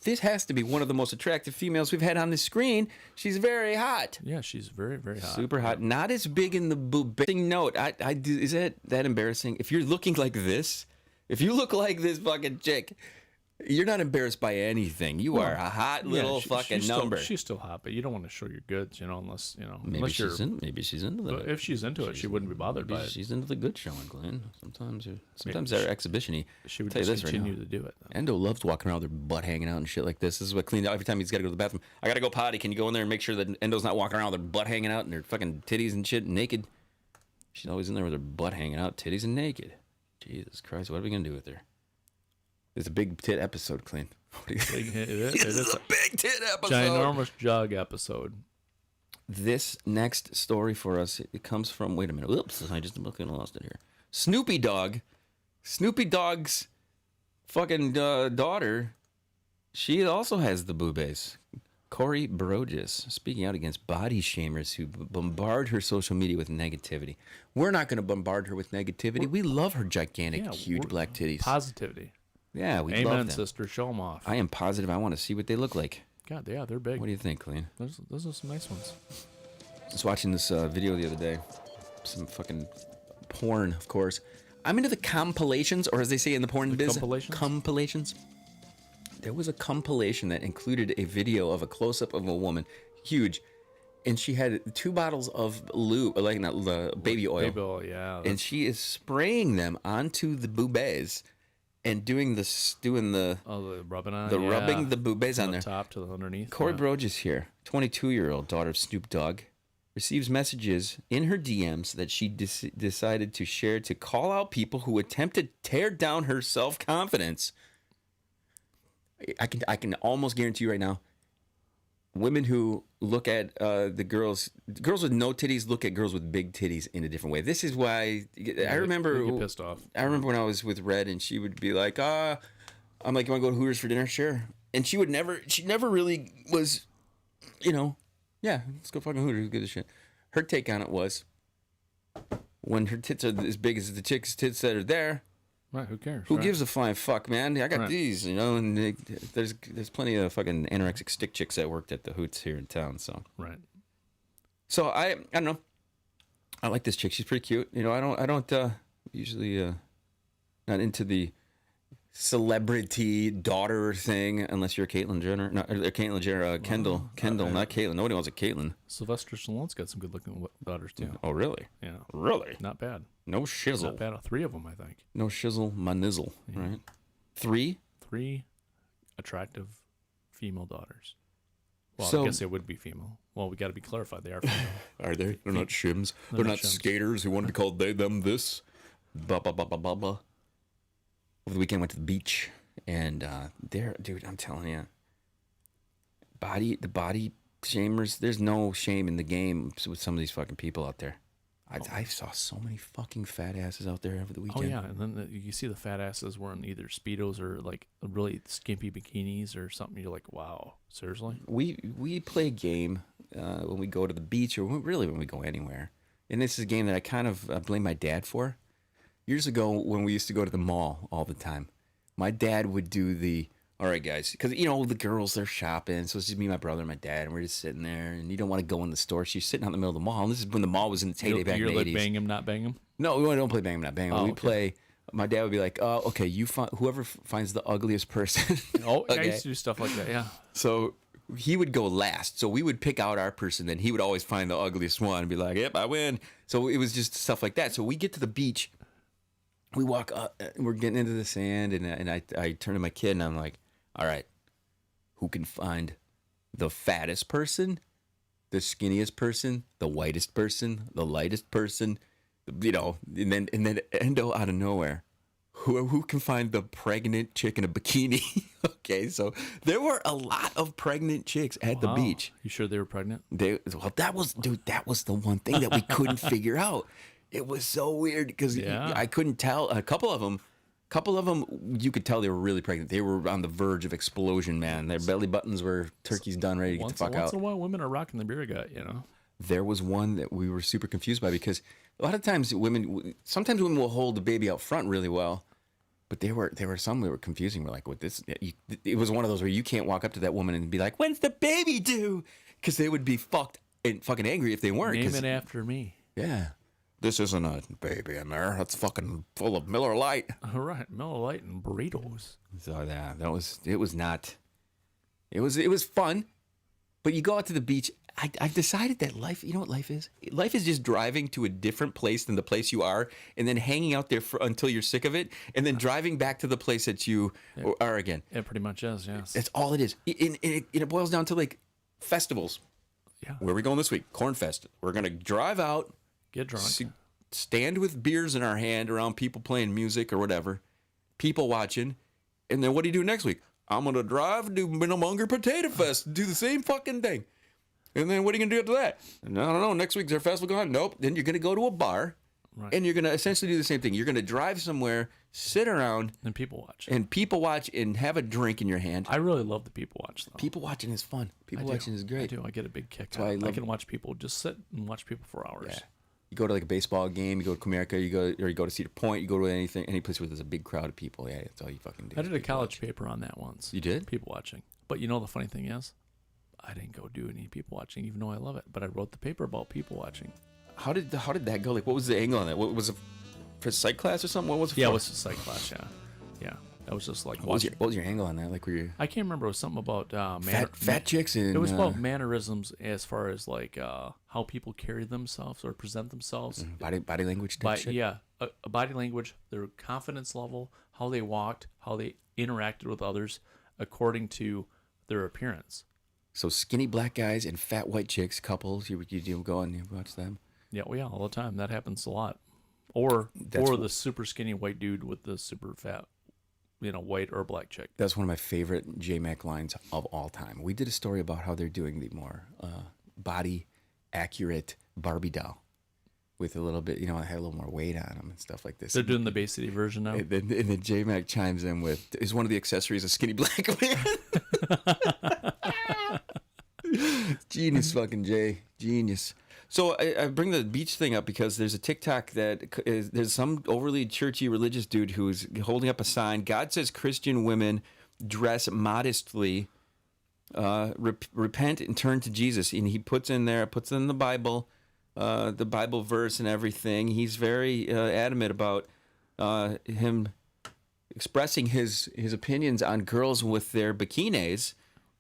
S2: This has to be one of the most attractive females we've had on the screen. She's very hot.
S5: Yeah, she's very, very hot.
S2: Super hot. Not as big in the boob. Note, is that embarrassing? If you're looking like this, if you look like this fucking chick, you're not embarrassed by anything. You are a hot little fucking number.
S5: She's still hot, but you don't want to show your goods, unless
S2: maybe
S5: unless
S2: maybe she's into that.
S5: If she's into it, she wouldn't be bothered by it.
S2: She's into the good showing, Glenn. Sometimes they're exhibition-y.
S5: She would
S2: tell you this
S5: continue
S2: right now.
S5: to do it. Though.
S2: Endo loves walking around with her butt hanging out and shit like this. This is what Kleen every time he's got to go to the bathroom. I got to go potty. Can you go in there and make sure that Endo's not walking around with her butt hanging out and her fucking titties and shit naked? She's always in there with her butt hanging out, titties and naked. Jesus Christ, what are we gonna do with her? It's a big tit episode, Kleen.
S5: It is
S2: a big tit episode.
S5: Ginormous jug episode.
S2: This next story for us, it comes from, wait a minute. Oops, I just lost it here. Snoopy Dog's fucking daughter, she also has the boobies. Corey Brogus, speaking out against body shamers who bombard her social media with negativity. We're not going to bombard her with negativity. We love her gigantic, huge black titties.
S5: Positivity.
S2: Yeah, we
S5: love
S2: them.
S5: Amen, sister. Show them off.
S2: I am positive. I want to see what they look like.
S5: God, yeah, they're big.
S2: What do you think, Kleen?
S5: Those are some nice ones.
S2: was watching this video the other day. Some fucking porn, of course. I'm into the compilations, or as they say in the porn biz, compilations. There was a compilation that included a video of a close-up of a woman, huge, and she had 2 bottles of lube, like not baby oil.
S5: Baby oil, yeah.
S2: And she is spraying them onto the boobies and doing the
S5: rubbing on
S2: rubbing the boobies on
S5: from
S2: there.
S5: The top to the underneath.
S2: Corey Broges here, 22-year-old daughter of Snoop Dogg, receives messages in her DMs that she decided to share to call out people who attempt to tear down her self-confidence. I can almost guarantee you right now, women who look at the girls with no titties look at girls with big titties in a different way. This is why I remember.
S5: Get pissed off.
S2: I remember when I was with Red, and she would be like, I'm like, you want to go to Hooters for dinner? Sure. And she never really was, yeah, let's go fucking Hooters. Good as shit. Her take on it was, when her tits are as big as the chick's tits that are there.
S5: Right, who cares?
S2: Who gives a flying fuck, man? I got
S5: Right.
S2: these, and there's plenty of fucking anorexic stick chicks that worked at the Hoots here in town, so.
S5: Right.
S2: So I don't know. I like this chick. She's pretty cute. I don't usually not into the celebrity daughter thing unless you're Caitlyn Jenner. No, Caitlyn Jenner, Kendall, not Caitlyn. Nobody wants a Caitlyn.
S5: Sylvester Stallone's got some good-looking daughters too.
S2: Oh, really?
S5: Yeah.
S2: Really?
S5: Not bad.
S2: No shizzle.
S5: Not bad. 3 of them, I think.
S2: No shizzle, my nizzle. Right? 3?
S5: 3 attractive female daughters. Well,
S2: So-
S5: I guess they would be female. Well, we got to be clarified. They are female.
S2: Are they? They're not shims.
S5: They're
S2: They're
S5: not
S2: not
S5: shims.
S2: skaters who want to be called they, them, this. Blah, blah, blah, blah, blah, blah. Over the weekend, went to the beach. And dude, I'm telling you, the body shamers, there's no shame in the game with some of these fucking people out there. I saw so many fucking fat asses out there over the
S5: Oh,
S2: weekend.
S5: yeah. And then you see the fat asses wearing either Speedos or like really skimpy bikinis or something. You're like, wow, seriously?
S2: We play a game when we go to the beach or when we go anywhere. And this is a game that I kind of blame my dad for. Years ago when we used to go to the mall all the time, my dad would do all right, guys, because, the girls, they're shopping. So it's just me, my brother, and my dad, and we're just sitting there. And you don't want to go in the store. She's sitting out in the middle of the mall. And this is when the mall was in its heyday back in the 80s.
S5: You're like bang him, not bang him?
S2: No, we don't play bang him, not bang him.
S5: Oh,
S2: We
S5: okay.
S2: play, my dad would be like, okay, whoever finds the ugliest person.
S5: Oh, I
S2: Okay.
S5: used to do stuff like that, yeah.
S2: So he would go last. So we would pick out our person. Then he would always find the ugliest one and be like, yep, I win. So it was just stuff like that. So we get to the beach. We walk up. We're getting into the sand. And I turn to my kid and I'm like, all right, who can find the fattest person, the skinniest person, the whitest person, the lightest person, and then Endo out of nowhere. Who can find the pregnant chick in a bikini? Okay, so there were a lot of pregnant chicks at the
S5: Wow.
S2: beach.
S5: You sure they were pregnant?
S2: That was the one thing that we couldn't figure out. It was so weird because
S5: Yeah.
S2: I couldn't tell. A couple of them, you could tell they were really pregnant. They were on the verge of explosion, man. Their belly buttons were turkeys done, ready to get the fuck
S5: Once
S2: out.
S5: in a while, women are rocking the beer gut,
S2: There was one that we were super confused by because a lot of times sometimes women will hold the baby out front really well, but there were some that were confusing. We're like, with this, it was one of those where you can't walk up to that woman and be like, "When's the baby due?" Because they would be fucking angry if they weren't.
S5: Name it after me.
S2: Yeah, this isn't a baby in there. That's fucking full of Miller Lite.
S5: All right, Miller Lite and burritos.
S2: So it was fun, but you go out to the beach. I've decided that life, you know what life is? Life is just driving to a different place than the place you are and then hanging out there until you're sick of it and then driving back to the place that you are again.
S5: It pretty much is, yes.
S2: That's all it is. And it boils down to like festivals.
S5: Yeah.
S2: Where are we going this week? Corn Fest. We're going to drive out.
S5: Get drunk.
S2: Stand with beers in our hand around people playing music or whatever. People watching. And then what do you do next week? I'm going to drive, do Minnemonger Potato Fest, do the same fucking thing. And then what are you going to do after that? No, I don't know. Next week's our festival going? Nope. Then you're going to go to a bar.
S5: Right.
S2: And you're going to essentially do the same thing. You're going to drive somewhere, sit around.
S5: And people watch.
S2: And people watch and have a drink in your hand.
S5: I really love the people watch, though.
S2: People watching is fun. People watching is great.
S5: I do. I get a big kick
S2: That's why
S5: out. I can watch people, just sit and watch people for hours.
S2: Yeah. You go to like a baseball game, you go to Comerica, you go to Cedar Point, you go to any place where there's a big crowd of people. Yeah, that's all you fucking do.
S5: I did a college paper on that once.
S2: You did?
S5: People watching. But you know the funny thing is, I didn't go do any people watching, even though I love it. But I wrote the paper about people watching.
S2: How did that go? Like, what was the angle on that? What was it for psych class or something? What was it?
S5: Yeah,
S2: for?
S5: it was a psych class. Yeah. That was just like
S2: what was your angle on that? Like, were you?
S5: I can't remember. It was something about
S2: fat chicks and.
S5: It was about mannerisms as far as like how people carry themselves or present themselves.
S2: Body language. Shit?
S5: Yeah, body language, their confidence level, how they walked, how they interacted with others, according to their appearance.
S2: So skinny black guys and fat white chicks, couples, you go and you watch them.
S5: Yeah, all the time. That happens a lot. Or the super skinny white dude with the super fat, white or black chick.
S2: That's one of my favorite J-Mac lines of all time. We did a story about how they're doing the more body accurate Barbie doll with a little bit, had a little more weight on them and stuff like this.
S5: They're doing the Bay City version now.
S2: And then J-Mac chimes in with, is one of the accessories a skinny black man? Genius, fucking Jay. Genius. So I bring the beach thing up because there's a TikTok there's some overly churchy religious dude who's holding up a sign. God says Christian women dress modestly, repent and turn to Jesus. And he puts in the Bible verse and everything. He's very adamant about him expressing his opinions on girls with their bikinis,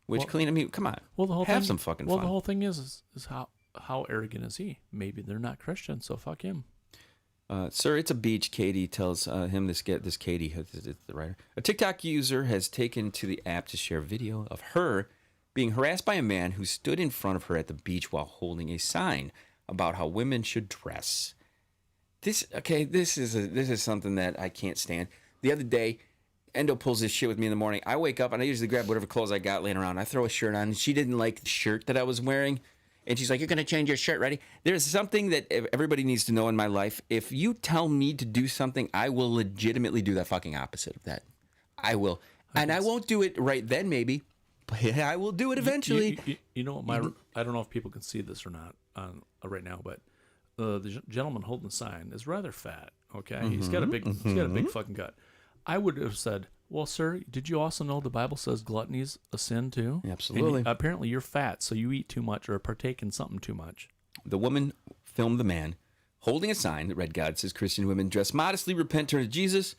S2: which Kleen, I mean, come on.
S5: Well, the whole
S2: have
S5: thing,
S2: some fucking
S5: well,
S2: fun.
S5: The whole thing is how arrogant is he? Maybe they're not Christian, so fuck him.
S2: Sir, it's a beach. Katie tells him this Katie, the writer. A TikTok user has taken to the app to share video of her being harassed by a man who stood in front of her at the beach while holding a sign about how women should dress. This is something that I can't stand. The other day, Endo pulls this shit with me in the morning. I wake up and I usually grab whatever clothes I got laying around. I throw a shirt on, and she didn't like the shirt that I was wearing. And she's like, "You're going to change your shirt, ready?" There's something that everybody needs to know in my life. If you tell me to do something, I will legitimately do the fucking opposite of that. I will. And I won't do it right then, maybe. But I will do it eventually.
S5: You know what, I don't know if people can see this or not right now, but the gentleman holding the sign is rather fat, okay?
S2: Mm-hmm.
S5: He's got a big fucking gut. I would have said, "Well, sir, did you also know the Bible says gluttony's a sin too?"
S2: Absolutely.
S5: And apparently you're fat, so you eat too much or partake in something too much.
S2: The woman filmed the man holding a sign that read, "God says Christian women dress modestly, repent, turn to Jesus."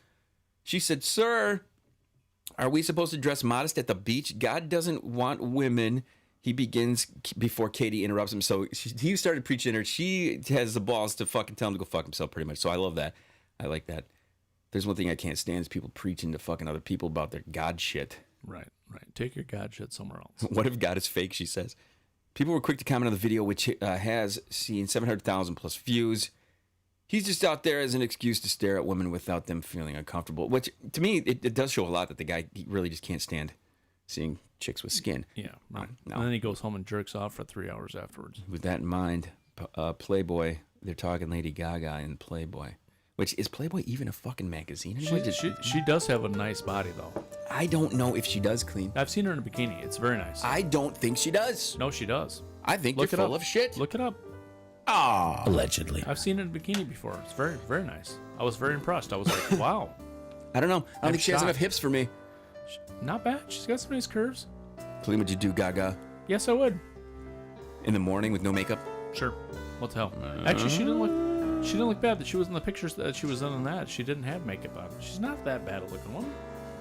S2: She said, "Sir, are we supposed to dress modest at the beach? God doesn't want women." He begins before Katie interrupts him. So he started preaching her. She has the balls to fucking tell him to go fuck himself, pretty much. So I love that. I like that. There's one thing I can't stand is people preaching to fucking other people about their God shit.
S5: Right. Take your God shit somewhere else.
S2: What if God is fake, she says. People were quick to comment on the video, which has seen 700,000 plus views. He's just out there as an excuse to stare at women without them feeling uncomfortable, which to me, it does show a lot that the guy he really just can't stand seeing chicks with skin.
S5: Yeah. Right. No. And then he goes home and jerks off for 3 hours afterwards.
S2: With that in mind, Playboy, they're talking Lady Gaga in Playboy. Which, is Playboy even a fucking magazine?
S5: She does have a nice body, though.
S2: I don't know if she does, Kleen.
S5: I've seen her in a bikini. It's very nice.
S2: I don't think she does.
S5: No, she does.
S2: I think you're full of shit.
S5: Look it up.
S2: Ah,
S5: allegedly. I've seen her in a bikini before. It's very, very nice. I was very impressed. I was like, wow.
S2: I don't know. I don't think she has enough hips for me.
S5: Not bad. She's got some nice curves.
S2: Kleen, would you do Gaga?
S5: Yes, I would.
S2: In the morning with no makeup?
S5: Sure. What the hell? Actually, she didn't look bad. That she was in the pictures that she was in that. She didn't have makeup on. She's not that bad a looking woman.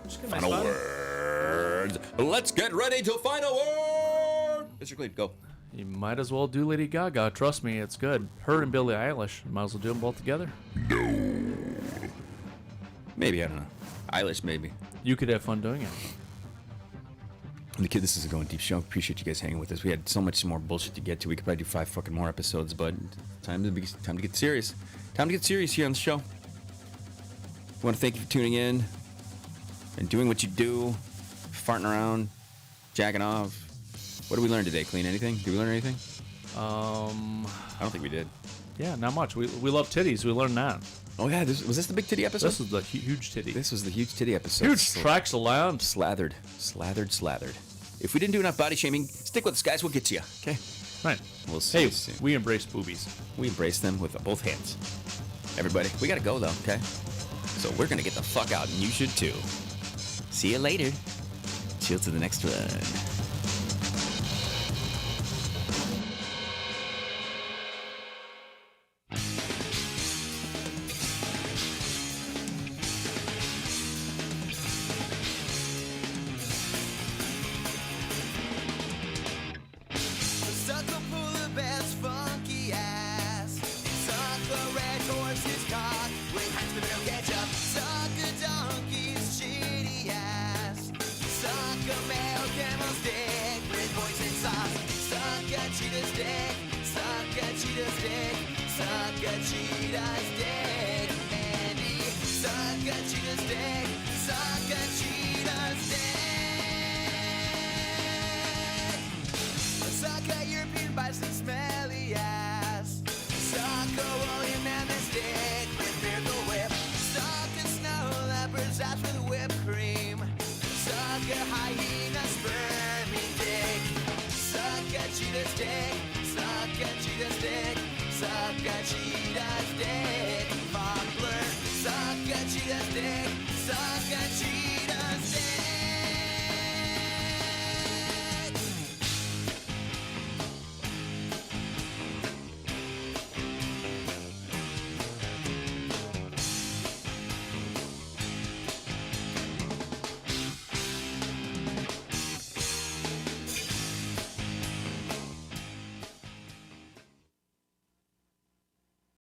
S5: She's got a nice
S2: Final
S5: body.
S2: words. Let's get ready to final word. Mr. Kleen, go.
S5: You might as well do Lady Gaga. Trust me, it's good. Her and Billie Eilish. You might as well do them both together.
S2: No. Maybe, I don't know. Eilish, maybe.
S5: You could have fun doing it.
S2: And the kid, this is a Goin Deep Show. Appreciate you guys hanging with us. We had so much more bullshit to get to. We could probably do 5 fucking more episodes, but time to get serious. Time to get serious here on the show. I want to thank you for tuning in and doing what you do, farting around, jacking off. What did we learn today, Kleen? Anything? Did we learn anything? I don't think we did.
S5: Yeah, not much. We love titties. We learned that.
S2: Oh yeah, was this the big titty episode?
S5: This was the huge titty.
S2: This was the huge titty episode.
S5: Huge tracks of land.
S2: Slathered. If we didn't do enough body shaming, stick with us, guys. We'll get to you. Okay.
S5: Right.
S2: We'll see.
S5: Hey,
S2: you soon.
S5: we embrace boobies.
S2: We embrace them with both hands. Everybody, we gotta go though. Okay. So we're gonna get the fuck out, and you should too. See you later. Chill to the next one.
S17: cheetah's dick. Andy, suck a cheetah's dick. Suck a cheetah's dick. Suck a European bison smelly ass. Suck a woolly mammoth's dick with miracle whip. Suck a snow leopard's ass with a